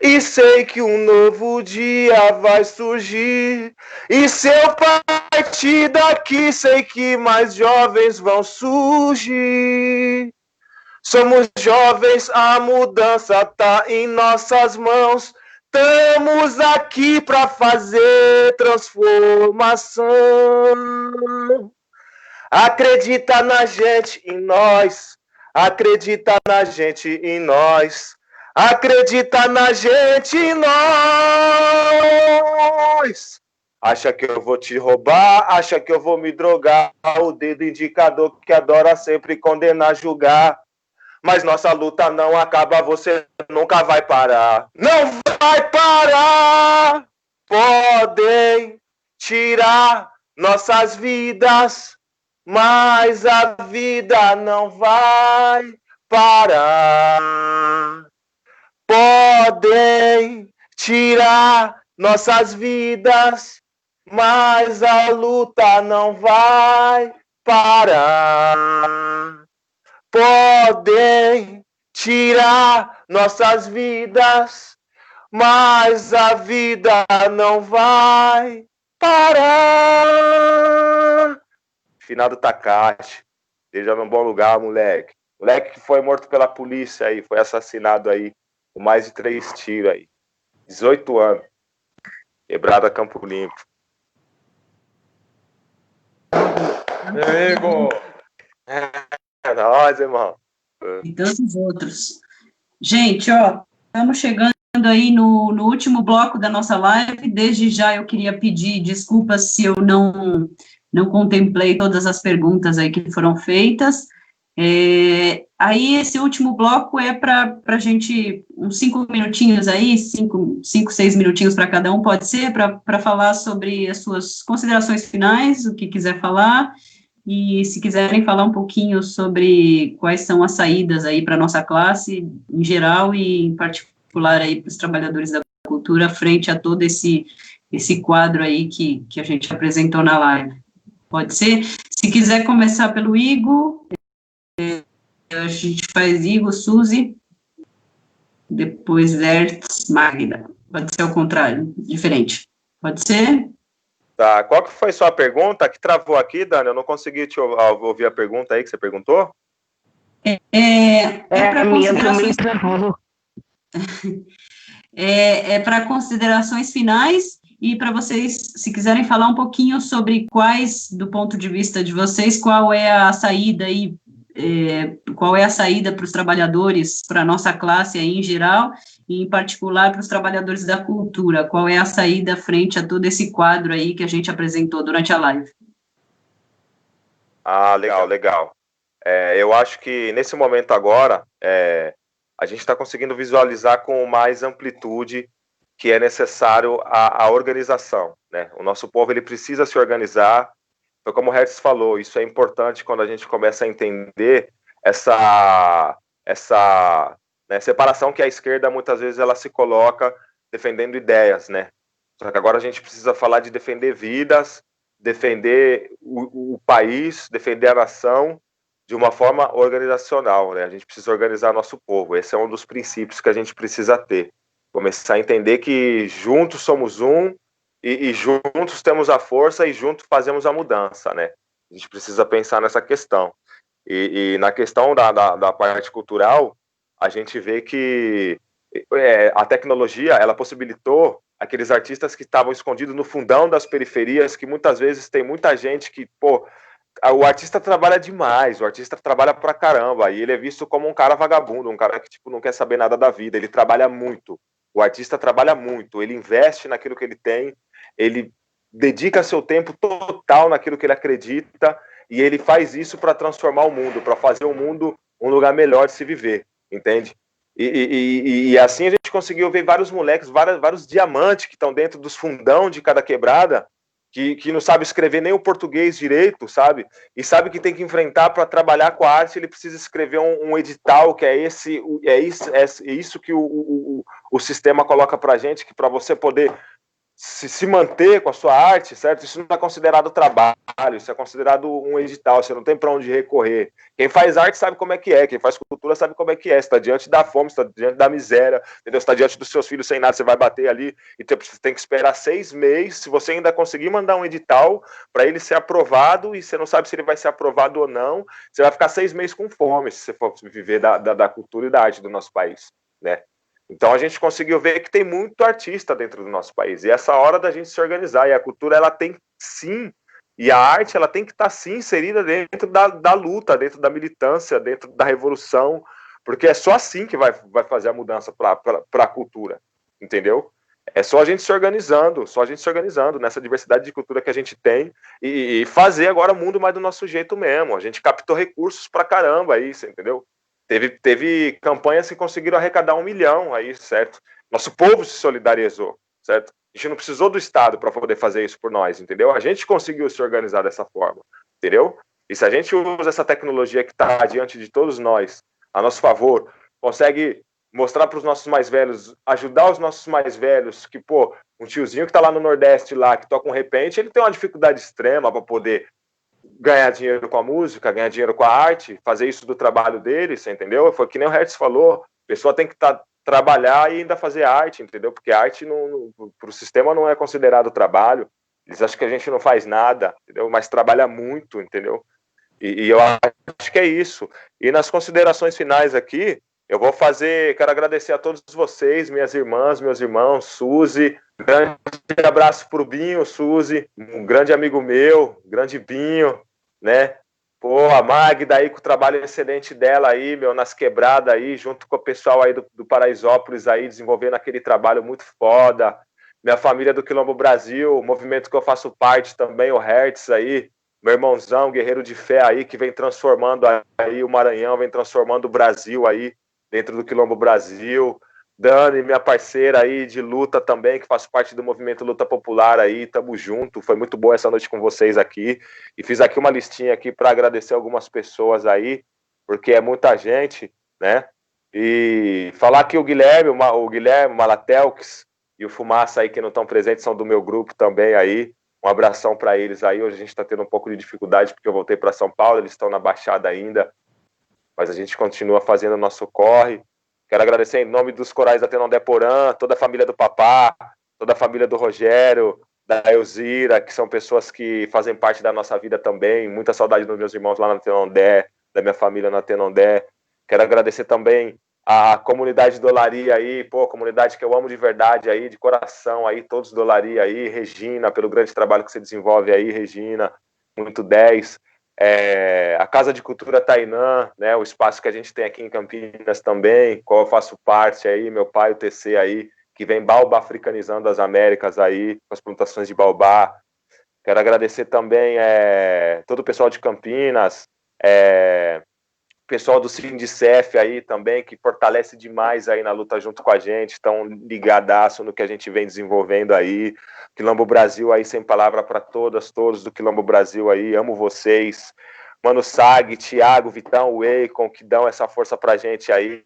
F: E sei que um novo dia vai surgir. E se eu partir daqui, sei que mais jovens vão surgir. Somos jovens, a mudança tá em nossas mãos. Estamos aqui para fazer transformação. Acredita na gente, em nós. Acredita na gente, em nós. Acredita na gente, em nós. Acha que eu vou te roubar, acha que eu vou me drogar. O dedo indicador que adora sempre condenar, julgar. Mas nossa luta não acaba, você nunca vai parar. Não vai parar. Podem tirar nossas vidas, mas a vida não vai parar. Podem tirar nossas vidas, mas a luta não vai parar. Podem tirar nossas vidas, mas a vida não vai parar. Finado Takashi, esteja num bom lugar, moleque. Moleque que foi morto pela polícia aí, foi assassinado aí, com mais de 3 tiros aí. 18 anos. Quebrada Campo Limpo.
I: Amigo!
F: É nóis, irmão.
D: E tantos outros. Gente, ó, estamos chegando aí no último bloco da nossa live. Desde já eu queria pedir desculpas se eu não contemplei todas as perguntas aí que foram feitas. Aí esse último bloco é para a gente, uns 5 minutinhos aí, 5, 6 minutinhos para cada um, pode ser, para falar sobre as suas considerações finais, o que quiser falar, e se quiserem falar um pouquinho sobre quais são as saídas aí para a nossa classe, em geral, e em particular aí para os trabalhadores da cultura, frente a todo esse quadro aí que a gente apresentou na live. Pode ser? Se quiser começar pelo Igor, a gente faz Igor, Suzy, depois Hertz, Magda. Pode ser ao contrário, diferente. Pode ser?
F: Tá, qual que foi sua pergunta? Que travou aqui, Dani? Eu não consegui ouvir a pergunta aí que você perguntou.
H: A minha também travou.
D: Para considerações finais e para vocês, se quiserem falar um pouquinho sobre quais, do ponto de vista de vocês, qual é a saída aí, qual é a saída para os trabalhadores, para a nossa classe aí em geral, e em particular para os trabalhadores da cultura, qual é a saída frente a todo esse quadro aí que a gente apresentou durante a live?
F: Ah, legal. Eu acho que nesse momento agora, a gente está conseguindo visualizar com mais amplitude que é necessário a organização, né? O nosso povo, ele precisa se organizar. Então, como o Hertz falou, isso é importante quando a gente começa a entender essa né, separação que a esquerda, muitas vezes, ela se coloca defendendo ideias, né? Só que agora a gente precisa falar de defender vidas, defender o país, defender a nação de uma forma organizacional, né? A gente precisa organizar nosso povo. Esse é um dos princípios que a gente precisa ter. Começar a entender que juntos somos um e juntos temos a força e juntos fazemos a mudança, né? A gente precisa pensar nessa questão. E na questão da parte cultural, a gente vê que a tecnologia, ela possibilitou aqueles artistas que estavam escondidos no fundão das periferias, que muitas vezes tem muita gente que, pô, o artista trabalha demais, o artista trabalha pra caramba, e ele é visto como um cara vagabundo, um cara que, tipo, não quer saber nada da vida, ele trabalha muito, o artista trabalha muito, ele investe naquilo que ele tem, ele dedica seu tempo total naquilo que ele acredita, e ele faz isso para transformar o mundo, para fazer o mundo um lugar melhor de se viver, entende? E assim a gente conseguiu ver vários moleques, vários diamantes que estão dentro dos fundão de cada quebrada, que não sabe escrever nem o português direito, sabe? E sabe que tem que enfrentar para trabalhar com a arte, ele precisa escrever um edital, que é isso que o sistema coloca para a gente, que para você poder se manter com a sua arte, certo? Isso não é considerado trabalho, isso é considerado um edital, você não tem para onde recorrer. Quem faz arte sabe como é que é, quem faz cultura sabe como é que é, você está diante da fome, você está diante da miséria, entendeu? Você está diante dos seus filhos sem nada, você vai bater ali, e você tem que esperar 6 meses, se você ainda conseguir mandar um edital para ele ser aprovado, e você não sabe se ele vai ser aprovado ou não, você vai ficar 6 meses com fome, se você for viver da cultura e da arte do nosso país, né? Então a gente conseguiu ver que tem muito artista dentro do nosso país, e essa hora da gente se organizar, e a cultura ela tem sim, e a arte ela tem que estar sim inserida dentro da luta, dentro da militância, dentro da revolução, porque é só assim que vai fazer a mudança para a cultura, entendeu? É só a gente se organizando, nessa diversidade de cultura que a gente tem, e fazer agora o mundo mais do nosso jeito mesmo. A gente captou recursos pra caramba aí, você entendeu? Teve campanhas que conseguiram arrecadar 1 milhão aí, certo? Nosso povo se solidarizou, certo? A gente não precisou do Estado para poder fazer isso por nós, entendeu? A gente conseguiu se organizar dessa forma, entendeu? E se a gente usa essa tecnologia que está diante de todos nós, a nosso favor, consegue mostrar para os nossos mais velhos, ajudar os nossos mais velhos, que, pô, um tiozinho que está lá no Nordeste, lá, que toca um repente, ele tem uma dificuldade extrema para poder ganhar dinheiro com a música, ganhar dinheiro com a arte, fazer isso do trabalho dele, você entendeu? Foi que nem o Hertz falou, a pessoa tem que trabalhar e ainda fazer arte, entendeu? Porque a arte para o sistema não é considerado trabalho, eles acham que a gente não faz nada, entendeu? Mas trabalha muito, entendeu? E eu acho que é isso. E nas considerações finais aqui, quero agradecer a todos vocês, minhas irmãs, meus irmãos, Suzy, grande abraço pro Binho, Suzy, um grande amigo meu, grande Binho, né? Pô, a Magda aí com o trabalho excelente dela aí, meu, nas quebradas aí, junto com o pessoal aí do Paraisópolis aí, desenvolvendo aquele trabalho muito foda. Minha família do Quilombo Brasil, o movimento que eu faço parte também, o Hertz aí, meu irmãozão, guerreiro de fé aí, que vem transformando aí o Maranhão, vem transformando o Brasil aí, dentro do Quilombo Brasil. Dani, minha parceira aí de luta também, que faz parte do movimento Luta Popular aí, tamo junto, foi muito boa essa noite com vocês aqui, e fiz aqui uma listinha aqui para agradecer algumas pessoas aí, porque é muita gente, né, e falar que o Guilherme Malatelx e o Fumaça aí que não estão presentes são do meu grupo também aí, um abração para eles aí. Hoje a gente está tendo um pouco de dificuldade porque eu voltei para São Paulo, eles estão na Baixada ainda, mas a gente continua fazendo o nosso corre. Quero agradecer em nome dos corais da Tenondé Porã, toda a família do Papá, toda a família do Rogério, da Elzira, que são pessoas que fazem parte da nossa vida também. Muita saudade dos meus irmãos lá na Tenondé, da minha família na Tenondé. Quero agradecer também a comunidade do Olaria aí, pô, comunidade que eu amo de verdade aí, de coração aí, todos do Olaria aí, Regina, pelo grande trabalho que você desenvolve aí, Regina, muito 10. A Casa de Cultura Tainã, né, o espaço que a gente tem aqui em Campinas também, qual eu faço parte aí, meu pai, o TC aí, que vem baobá africanizando as Américas aí, com as plantações de baobá. Quero agradecer também todo o pessoal de Campinas, pessoal do Sindicef aí também, que fortalece demais aí na luta junto com a gente, estão ligadaço no que a gente vem desenvolvendo aí. Quilombo Brasil aí, sem palavra para todos do Quilombo Brasil aí, amo vocês. Mano Sag, Thiago, Vitão, o Eikon, que dão essa força pra gente aí,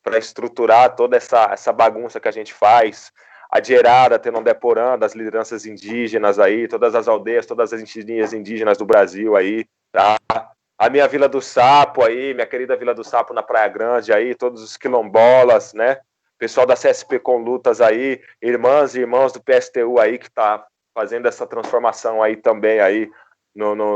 F: para estruturar toda essa bagunça que a gente faz. A Gerada, Tenondé Porã, das lideranças indígenas aí, todas as aldeias, todas as etnias indígenas do Brasil aí, tá? a minha Vila do Sapo aí, minha querida Vila do Sapo na Praia Grande aí, todos os quilombolas, né? Pessoal da CSP com Lutas aí, irmãs e irmãos do PSTU aí que tá fazendo essa transformação aí também aí,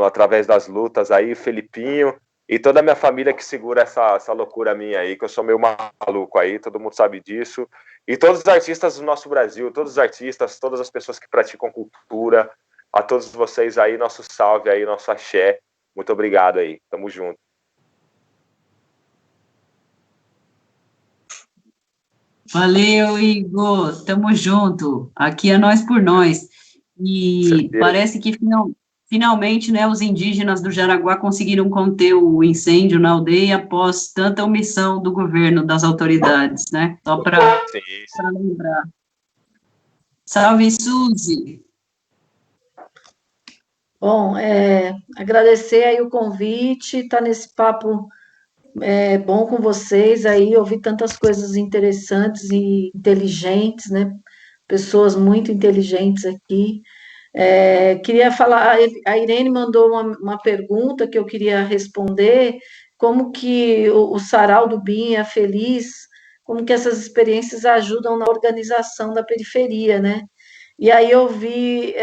F: através das lutas aí, Felipinho e toda a minha família que segura essa loucura minha aí, que eu sou meio maluco aí, todo mundo sabe disso. E todos os artistas do nosso Brasil, todos os artistas, todas as pessoas que praticam cultura, a todos vocês aí, nosso salve aí, nosso axé. Muito obrigado aí, tamo junto.
D: Valeu, Igor, tamo junto. Aqui é nós por nós. E parece que finalmente, né, os indígenas do Jaraguá conseguiram conter o incêndio na aldeia após tanta omissão do governo, das autoridades, né? Só para lembrar. Salve, Suzy!
E: Bom, agradecer aí o convite, estar nesse papo bom com vocês aí, ouvir tantas coisas interessantes e inteligentes, né? Pessoas muito inteligentes aqui. Queria falar, a Irene mandou uma pergunta que eu queria responder, como que o Sarau do BIM, a Feliz, como que essas experiências ajudam na organização da periferia, né? E aí eu vi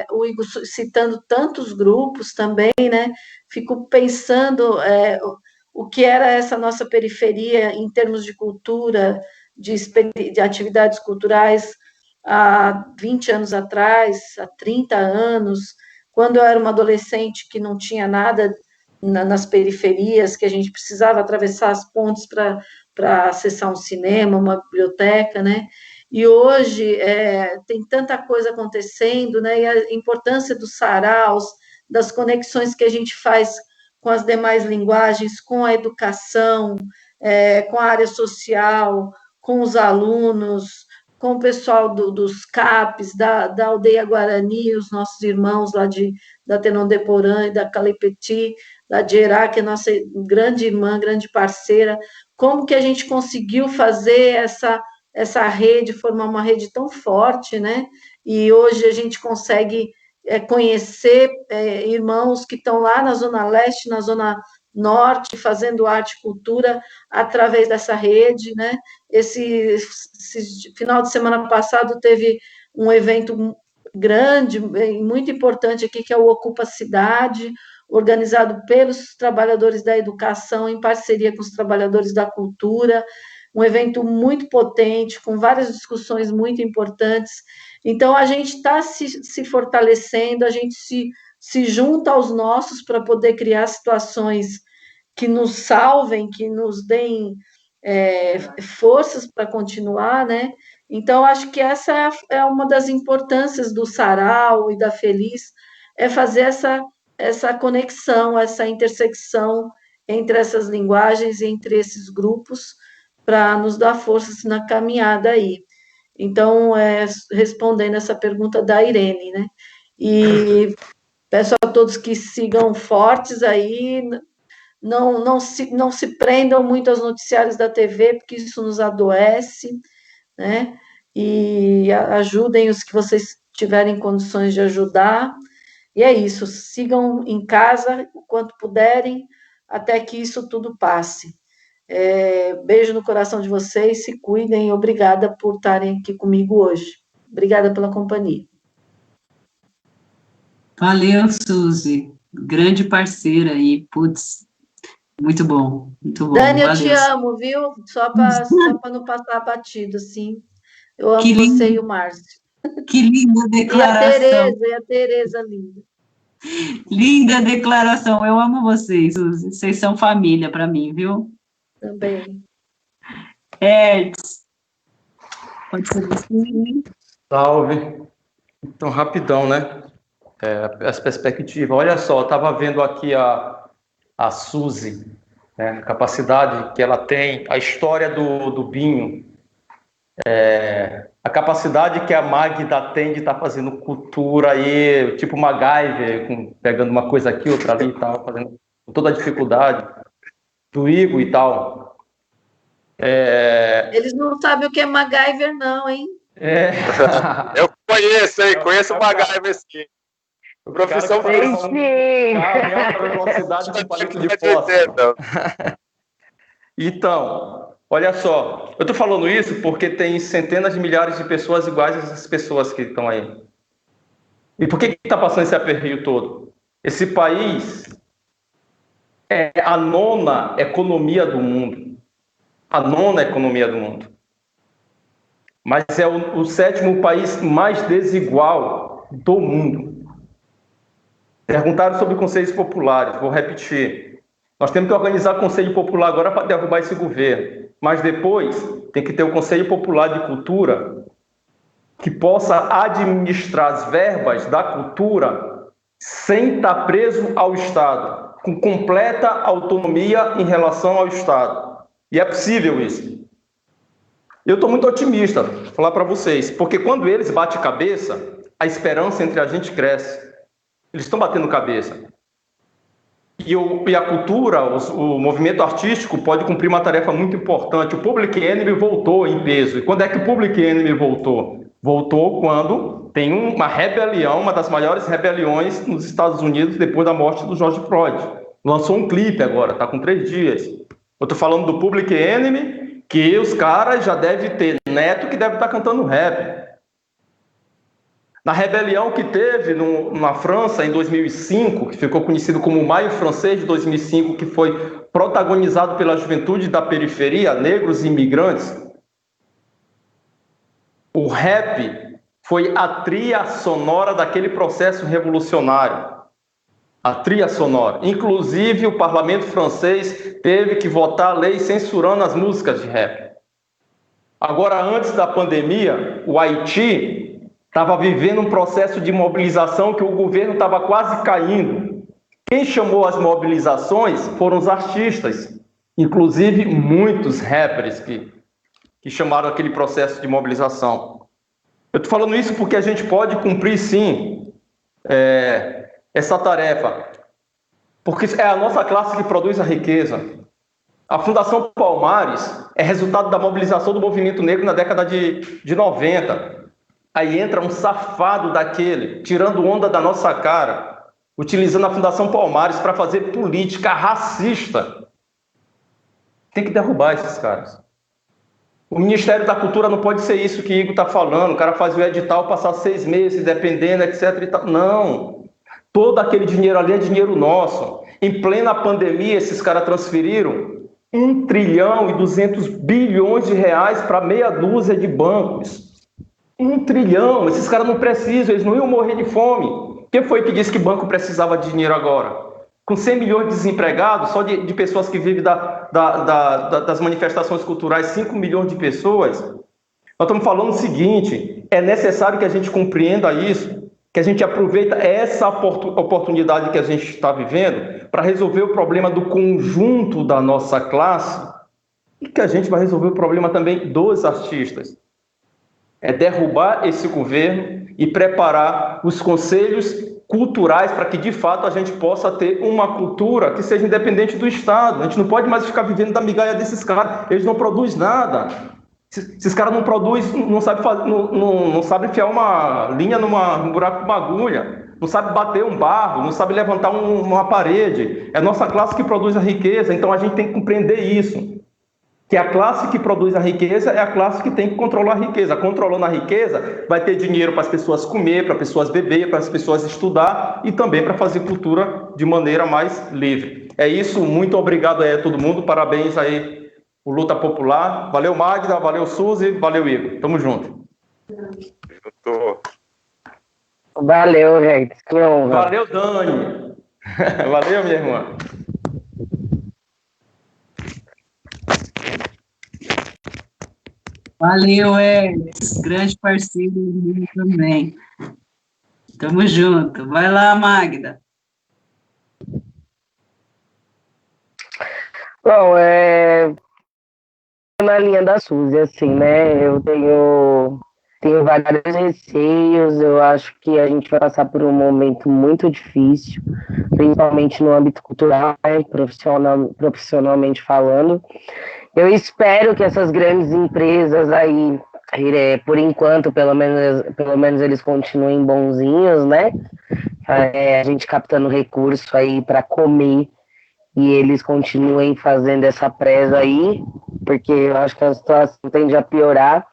E: o Igor citando tantos grupos também, né? Fico pensando o que era essa nossa periferia em termos de cultura, de atividades culturais há 20 anos atrás, há 30 anos, quando eu era uma adolescente que não tinha nada nas periferias, que a gente precisava atravessar as pontes para acessar um cinema, uma biblioteca, né? E hoje tem tanta coisa acontecendo, né? E a importância dos saraus, das conexões que a gente faz com as demais linguagens, com a educação, com a área social, com os alunos, com o pessoal dos CAPs, da Aldeia Guarani, os nossos irmãos lá da Tenondeporã e da Calepeti, da Gerá, que é nossa grande irmã, grande parceira. Como que a gente conseguiu fazer essa rede, formar uma rede tão forte, né? E hoje a gente consegue conhecer irmãos que estão lá na Zona Leste, na Zona Norte, fazendo arte e cultura através dessa rede, né? Esse final de semana passado teve um evento grande, muito importante aqui, que é o Ocupa Cidade, organizado pelos trabalhadores da educação, em parceria com os trabalhadores da cultura, um evento muito potente, com várias discussões muito importantes. Então, a gente está se fortalecendo, a gente se junta aos nossos para poder criar situações que nos salvem, que nos deem forças para continuar, né? Então, acho que essa é uma das importâncias do Sarau e da Feliz, é fazer essa conexão, essa intersecção entre essas linguagens, entre esses grupos, para nos dar forças na caminhada aí. Então, respondendo essa pergunta da Irene, né? E peço a todos que sigam fortes aí, não se prendam muito aos noticiários da TV, porque isso nos adoece, né? E ajudem os que vocês tiverem condições de ajudar. E é isso, sigam em casa o quanto puderem, até que isso tudo passe. Beijo no coração de vocês, se cuidem, obrigada por estarem aqui comigo hoje. Obrigada pela companhia.
D: Valeu, Suzy, grande parceira aí, putz, muito bom, muito bom.
E: Dani, eu
D: valeu.
E: te amo, viu? Só para não passar batido, assim. Eu amo você e o Márcio.
D: Que linda declaração.
E: E a Tereza, linda.
D: Linda declaração, eu amo vocês, Suzy, vocês são família para mim, viu?
E: Também.
D: Hertz, pode ser você, né?
I: Salve. Então, rapidão, né? As perspectivas. Olha só, eu estava vendo aqui a Suzy, né? A capacidade que ela tem, a história do Binho, a capacidade que a Magda tem de estar fazendo cultura aí, tipo MacGyver, pegando uma coisa aqui, outra ali e tal, fazendo com toda a dificuldade, do Igor e tal.
E: Eles não sabem o que é MacGyver, não, hein?
F: Eu conheço o MacGyver, sim. O professor
I: Cara,
F: fez
H: Sim.
I: Carro em alta velocidade com palito de fósforo. Então, olha só, eu estou falando isso porque tem centenas de milhares de pessoas iguais a essas pessoas que estão aí. E por que está passando esse aperreio todo? Esse país é a 9ª economia do mundo. A 9ª economia do mundo. Mas é o 7º país mais desigual do mundo. Perguntaram sobre conselhos populares, vou repetir. Nós temos que organizar conselho popular agora para derrubar esse governo. Mas depois tem que ter o Conselho Popular de Cultura que possa administrar as verbas da cultura sem estar preso ao Estado, com completa autonomia em relação ao Estado. E é possível isso. Eu estou muito otimista, vou falar para vocês, porque quando eles batem cabeça, a esperança entre a gente cresce. Eles estão batendo cabeça. E a cultura, o movimento artístico pode cumprir uma tarefa muito importante. O Public Enemy voltou em peso. E quando é que o Public Enemy voltou? Voltou quando tem uma rebelião, uma das maiores rebeliões nos Estados Unidos depois da morte do George Floyd. Lançou um clipe agora, está com 3 dias. Eu estou falando do Public Enemy, que os caras já devem ter neto que deve estar cantando rap. Na rebelião que teve na França em 2005, que ficou conhecido como o Maio Francês de 2005, que foi protagonizado pela juventude da periferia, negros e imigrantes, o rap foi a trilha sonora daquele processo revolucionário. A trilha sonora. Inclusive, o parlamento francês teve que votar a lei censurando as músicas de rap. Agora, antes da pandemia, o Haiti estava vivendo um processo de mobilização que o governo estava quase caindo. Quem chamou as mobilizações foram os artistas, inclusive muitos rappers que chamaram aquele processo de mobilização. Eu estou falando isso porque a gente pode cumprir, sim, essa tarefa, porque é a nossa classe que produz a riqueza. A Fundação Palmares é resultado da mobilização do movimento negro na década de 90. Aí entra um safado daquele, tirando onda da nossa cara, utilizando a Fundação Palmares para fazer política racista. Tem que derrubar esses caras. O Ministério da Cultura não pode ser isso que o Igor está falando. O cara faz o edital, passar 6 meses, dependendo, etc. E tal. Não. Todo aquele dinheiro ali é dinheiro nosso. Em plena pandemia, esses caras transferiram 1 trilhão e 200 bilhões de reais para meia dúzia de bancos. 1 trilhão. Esses caras não precisam, eles não iam morrer de fome. Quem foi que disse que banco precisava de dinheiro agora? Com 100 milhões de desempregados, só de pessoas que vivem das manifestações culturais, 5 milhões de pessoas. Nós estamos falando o seguinte, é necessário que a gente compreenda isso, que a gente aproveita essa oportunidade que a gente está vivendo para resolver o problema do conjunto da nossa classe e que a gente vai resolver o problema também dos artistas. É derrubar esse governo e preparar os conselhos culturais para que, de fato, a gente possa ter uma cultura que seja independente do Estado. A gente não pode mais ficar vivendo da migalha desses caras. Eles não produzem nada. Esses caras não produzem, não sabem enfiar uma linha num buraco com uma agulha, não sabem bater um barro, não sabem levantar uma parede. É a nossa classe que produz a riqueza, então a gente tem que compreender isso. Que a classe que produz a riqueza é a classe que tem que controlar a riqueza. Controlando a riqueza, vai ter dinheiro para as pessoas comer, para as pessoas beber, para as pessoas estudar e também para fazer cultura de maneira mais livre. É isso, muito obrigado aí a todo mundo, parabéns aí o Luta Popular. Valeu, Magda, valeu, Suzy, valeu, Igor. Tamo junto.
H: Valeu, gente. Que honra.
I: Valeu, Dani. Valeu, minha irmã.
D: Valeu, Elis, grande parceiro meu também. Tamo junto. Vai lá, Magda.
H: Bom, na linha da Suzy, assim, né? Eu tenho vários receios. Eu acho que a gente vai passar por um momento muito difícil, principalmente no âmbito cultural, profissionalmente falando. Eu espero que essas grandes empresas aí Por enquanto, pelo menos eles continuem bonzinhos, né? A gente captando recurso aí para comer e eles continuem fazendo essa presa aí, porque eu acho que a situação tende a piorar.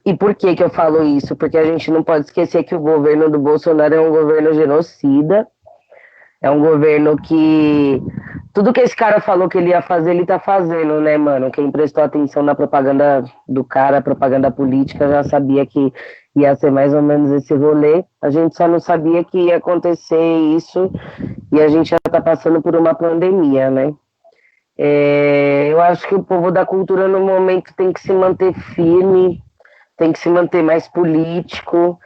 H: E por que eu falo isso? Porque a gente não pode esquecer que o governo do Bolsonaro é um governo genocida, é um governo que tudo que esse cara falou que ele ia fazer, ele tá fazendo, né, mano? Quem prestou atenção na propaganda do cara, propaganda política, já sabia que ia ser mais ou menos esse rolê. A gente só não sabia que ia acontecer isso e a gente já tá passando por uma pandemia, né? Eu acho que o povo da cultura, no momento, tem que se manter firme, tem que se manter mais político,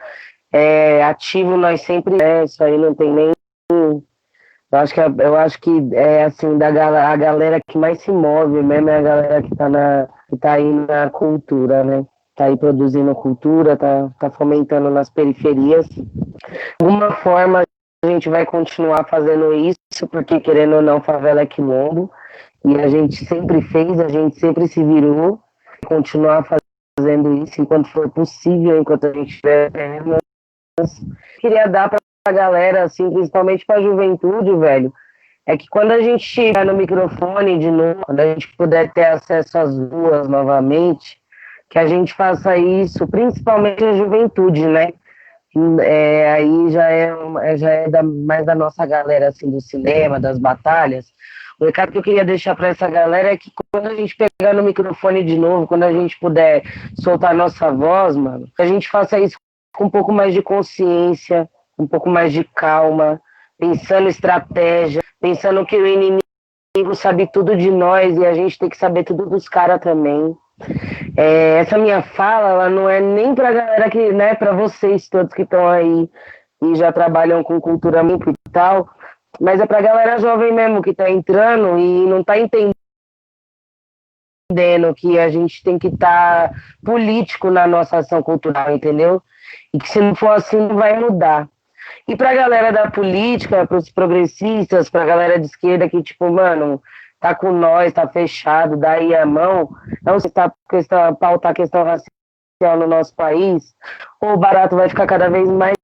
H: ativo nós sempre, isso aí não tem nem... Eu acho que assim, a galera que mais se move mesmo é a galera que tá aí na cultura, né? Tá aí produzindo cultura, tá fomentando nas periferias. De alguma forma a gente vai continuar fazendo isso, porque querendo ou não, favela é quilombo, e a gente sempre fez, a gente sempre se virou, continuar fazendo isso enquanto for possível, enquanto a gente tiver pernas. Queria dar pra galera, assim, principalmente pra juventude, velho, é que quando a gente estiver no microfone de novo, quando a gente puder ter acesso às ruas novamente, que a gente faça isso, principalmente a juventude, né? Aí já é mais da nossa galera, assim, do cinema, das batalhas. O recado que eu queria deixar para essa galera é que quando a gente pegar no microfone de novo, quando a gente puder soltar a nossa voz, mano, que a gente faça isso com um pouco mais de consciência, um pouco mais de calma, pensando estratégia, pensando que o inimigo sabe tudo de nós e a gente tem que saber tudo dos caras também. Essa minha fala, ela não é nem pra galera que, né, pra vocês todos que estão aí e já trabalham com cultura e tal, mas é pra galera jovem mesmo que tá entrando e não tá entendendo que a gente tem que estar político na nossa ação cultural, entendeu? E que se não for assim, não vai mudar. E pra galera da política, pros progressistas, pra galera de esquerda que, tipo, mano, tá com nós, tá fechado, dá aí a mão, não se tá pautar a questão racial no nosso país, o barato vai ficar cada vez mais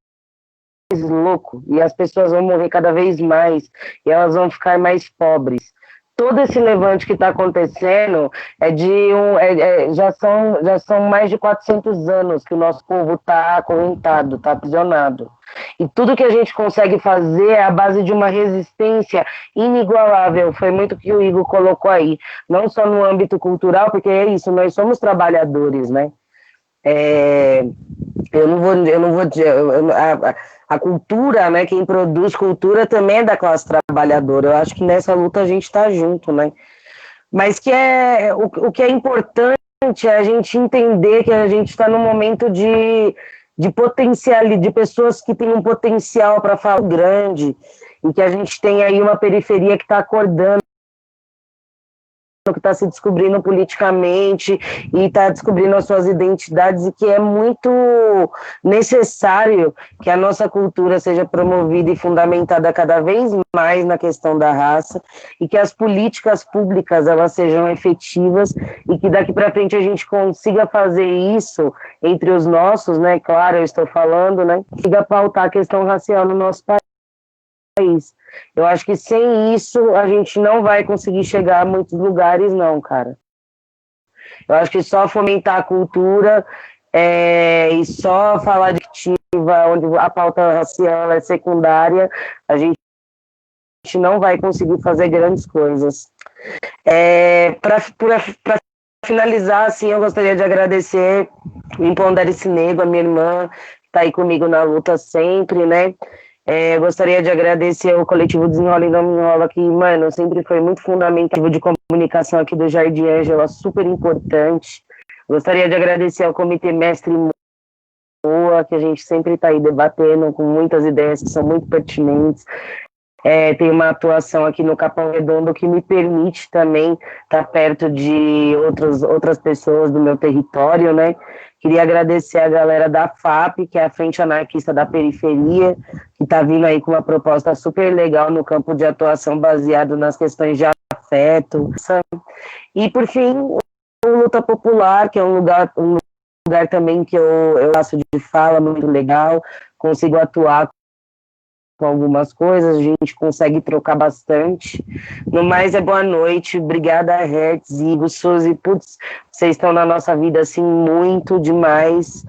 H: louco, e as pessoas vão morrer cada vez mais, e elas vão ficar mais pobres. Todo esse levante que está acontecendo já são mais de 400 anos que o nosso povo está acorrentado, está aprisionado. E tudo que a gente consegue fazer é a base de uma resistência inigualável. Foi muito o que o Igor colocou aí. Não só no âmbito cultural, porque é isso, nós somos trabalhadores, né? A cultura, né, quem produz cultura também é da classe trabalhadora. Eu acho que nessa luta a gente está junto, né? Mas o que é importante é a gente entender que a gente está num momento de potencial, de pessoas que têm um potencial para falar grande, e que a gente tem aí uma periferia que está acordando, que está se descobrindo politicamente e está descobrindo as suas identidades, e que é muito necessário que a nossa cultura seja promovida e fundamentada cada vez mais na questão da raça, e que as políticas públicas elas sejam efetivas, e que daqui para frente a gente consiga fazer isso entre os nossos, né? Claro, eu estou falando, né? Consiga pautar a questão racial no nosso país. Eu acho que sem isso a gente não vai conseguir chegar a muitos lugares, não, cara. Eu acho que só fomentar a cultura e só falar de ativa, onde a pauta racial é secundária, a gente não vai conseguir fazer grandes coisas. Para finalizar, assim, eu gostaria de agradecer o Empodere-se Negro, a minha irmã, que está aí comigo na luta sempre, né? Eu gostaria de agradecer ao coletivo Desenrola e Não Me Enrola, que, mano, sempre foi muito fundamental de comunicação aqui do Jardim Ângela, super importante. Gostaria de agradecer ao Comitê Mestre Moa, que a gente sempre está aí debatendo com muitas ideias que são muito pertinentes. Tem uma atuação aqui no Capão Redondo que me permite também estar perto de outras pessoas do meu território, né? Queria agradecer a galera da FAP, que é a Frente Anarquista da Periferia, que está vindo aí com uma proposta super legal no campo de atuação baseado nas questões de afeto. E, por fim, o Luta Popular, que é um lugar também que eu faço de fala muito legal, consigo atuar com algumas coisas, a gente consegue trocar bastante. No mais, boa noite, obrigada, Hertz, Igor, Suzy, putz, vocês estão na nossa vida, assim, muito demais.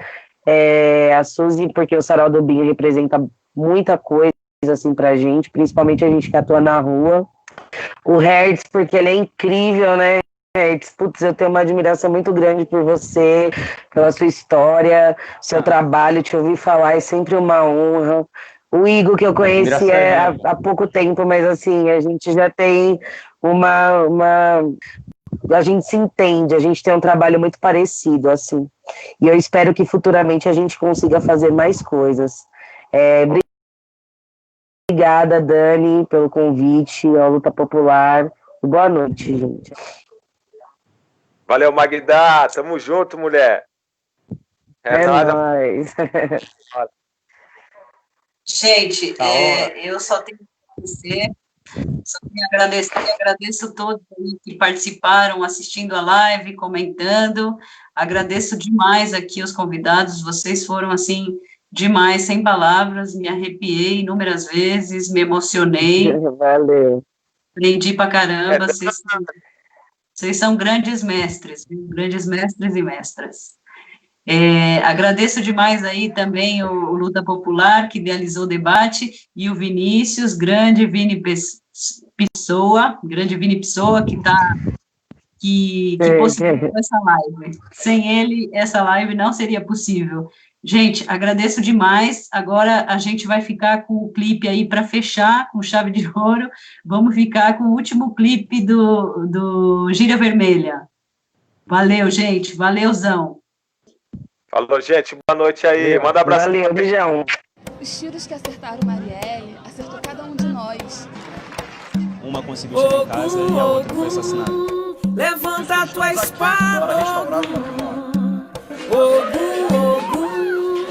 H: A Suzy, porque o Sarau do Binho representa muita coisa, assim, pra gente, principalmente a gente que atua na rua. O Hertz, porque ele é incrível, né, Hertz? Putz, eu tenho uma admiração muito grande por você, pela sua história, seu trabalho, te ouvir falar é sempre uma honra. O Igor, que eu conheci há pouco tempo, mas assim, a gente já tem a gente se entende, a gente tem um trabalho muito parecido, assim. E eu espero que futuramente a gente consiga fazer mais coisas. Obrigada, Dani, pelo convite à Luta Popular. Boa noite, gente.
F: Valeu, Magda. Tamo junto, mulher.
H: Nóis.
D: Gente, eu só tenho que agradecer, agradeço todos que participaram, assistindo a live, comentando, agradeço demais aqui os convidados, vocês foram, assim, demais, sem palavras, me arrepiei inúmeras vezes, me emocionei.
H: Valeu.
D: Aprendi pra caramba, vocês são grandes mestres e mestras. Agradeço demais aí também o Luta Popular, que idealizou o debate, e o Vinícius, grande Vini Pessoa, que possibilitou essa live. Sem ele, essa live não seria possível. Gente, agradeço demais. Agora a gente vai ficar com o clipe aí para fechar, com chave de ouro. Vamos ficar com o último clipe do Gira Vermelha. Valeu, gente. Valeuzão.
F: Falou, gente. Boa noite aí. Manda abraço.
H: Valeu, beijão.
J: Os tiros que acertaram Marielle, acertou cada um de nós.
K: Uma conseguiu chegar em casa e a outra foi assassinada.
A: Levanta a tua espada, Ogum,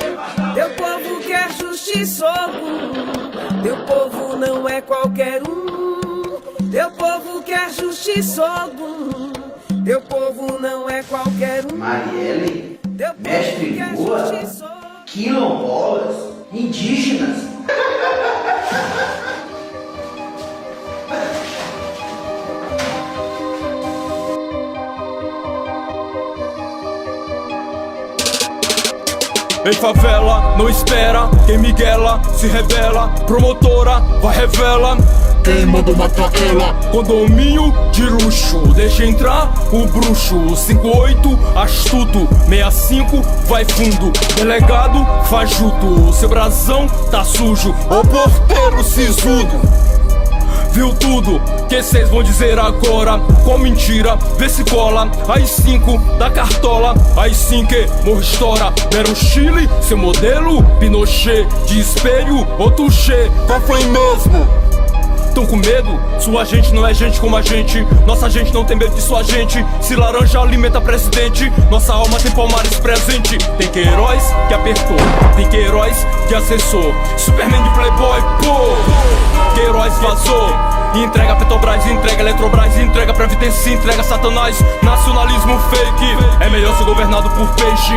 A: teu povo quer justiça, Ogum. Teu povo não é qualquer um. Teu povo quer justiça, Ogum. Teu povo não é qualquer um.
L: Marielle, mestre Lua, quilombolas, indígenas.
C: Em favela, não espera, quem miguela, se revela. Promotora, vai revela. Quem mandou matar ela? Condomínio de luxo, deixa entrar o bruxo. 58, astuto, 65, vai fundo. Delegado, fajuto, seu brasão tá sujo. O porteiro sisudo viu tudo, que cês vão dizer agora? Com mentira, vê se cola. Aí 5 da cartola, aí sim que morre estoura. Deram Chile, seu modelo, Pinochet. De espelho, ou touché, qual foi mesmo? Tão com medo? Sua gente não é gente como a gente. Nossa gente não tem medo de sua gente. Se laranja alimenta presidente, nossa alma tem Palmares presente. Tem Queiroz que apertou, tem Queiroz que acessou. Superman de Playboy, pô, Queiroz vazou. Entrega Petrobras, entrega Eletrobras, entrega Previdência, entrega Satanás. Nacionalismo fake, é melhor ser governado por peixe.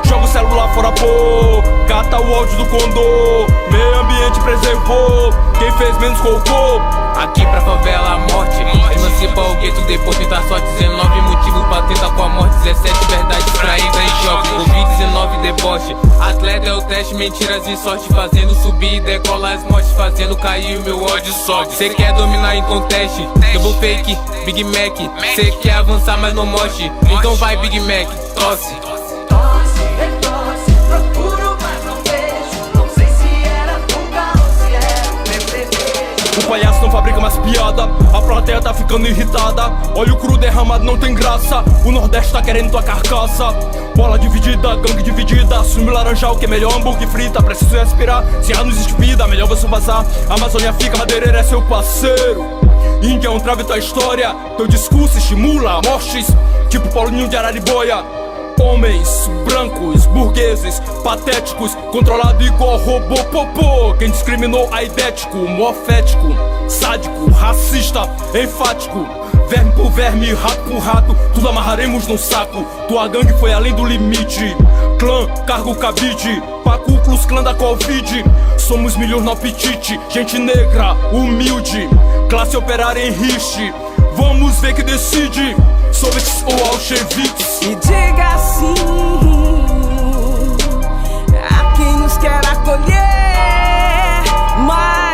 C: Joga o celular fora, pô, cata o áudio do condor. Meio ambiente preservou, quem fez menos cocô.
M: Aqui pra favela a morte, emancipa o gueto depois de dar sorte. 19 motivos pra tentar com a morte, 17 verdades pra entrar em choque. Covid-19 deboche, atleta é o teste, mentiras e sorte. Fazendo subir e decolar as mortes, fazendo cair o meu ódio sobe. Cê quer dominar em conteste, double fake, Big Mac. Cê quer avançar mas não moche, então vai Big Mac, tosse.
C: O palhaço não fabrica mais piada, a plateia tá ficando irritada. Olha o cru derramado, não tem graça. O Nordeste tá querendo tua carcaça. Bola dividida, gangue dividida. Assume laranjal que é melhor hambúrguer frita. Preciso respirar, se a nos estupida, melhor você vazar. A Amazônia fica, madeireira é seu parceiro. Índia é um trave tua história. Teu discurso estimula mortes, tipo Paulinho de Araribóia. Homens, brancos, burgueses, patéticos, controlado igual robô popô. Quem discriminou aidético, morfético, sádico, racista, enfático. Verme por verme, rato por rato, tudo amarraremos num saco. Tua gangue foi além do limite. Clã, cargo cabide, pra Ku Klux Klan da Covid. Somos milhões no apetite, gente negra, humilde, classe operária em riche. Vamos ver que decide, Soviets ou Auschwitz.
A: E diga sim a quem nos quer acolher, mas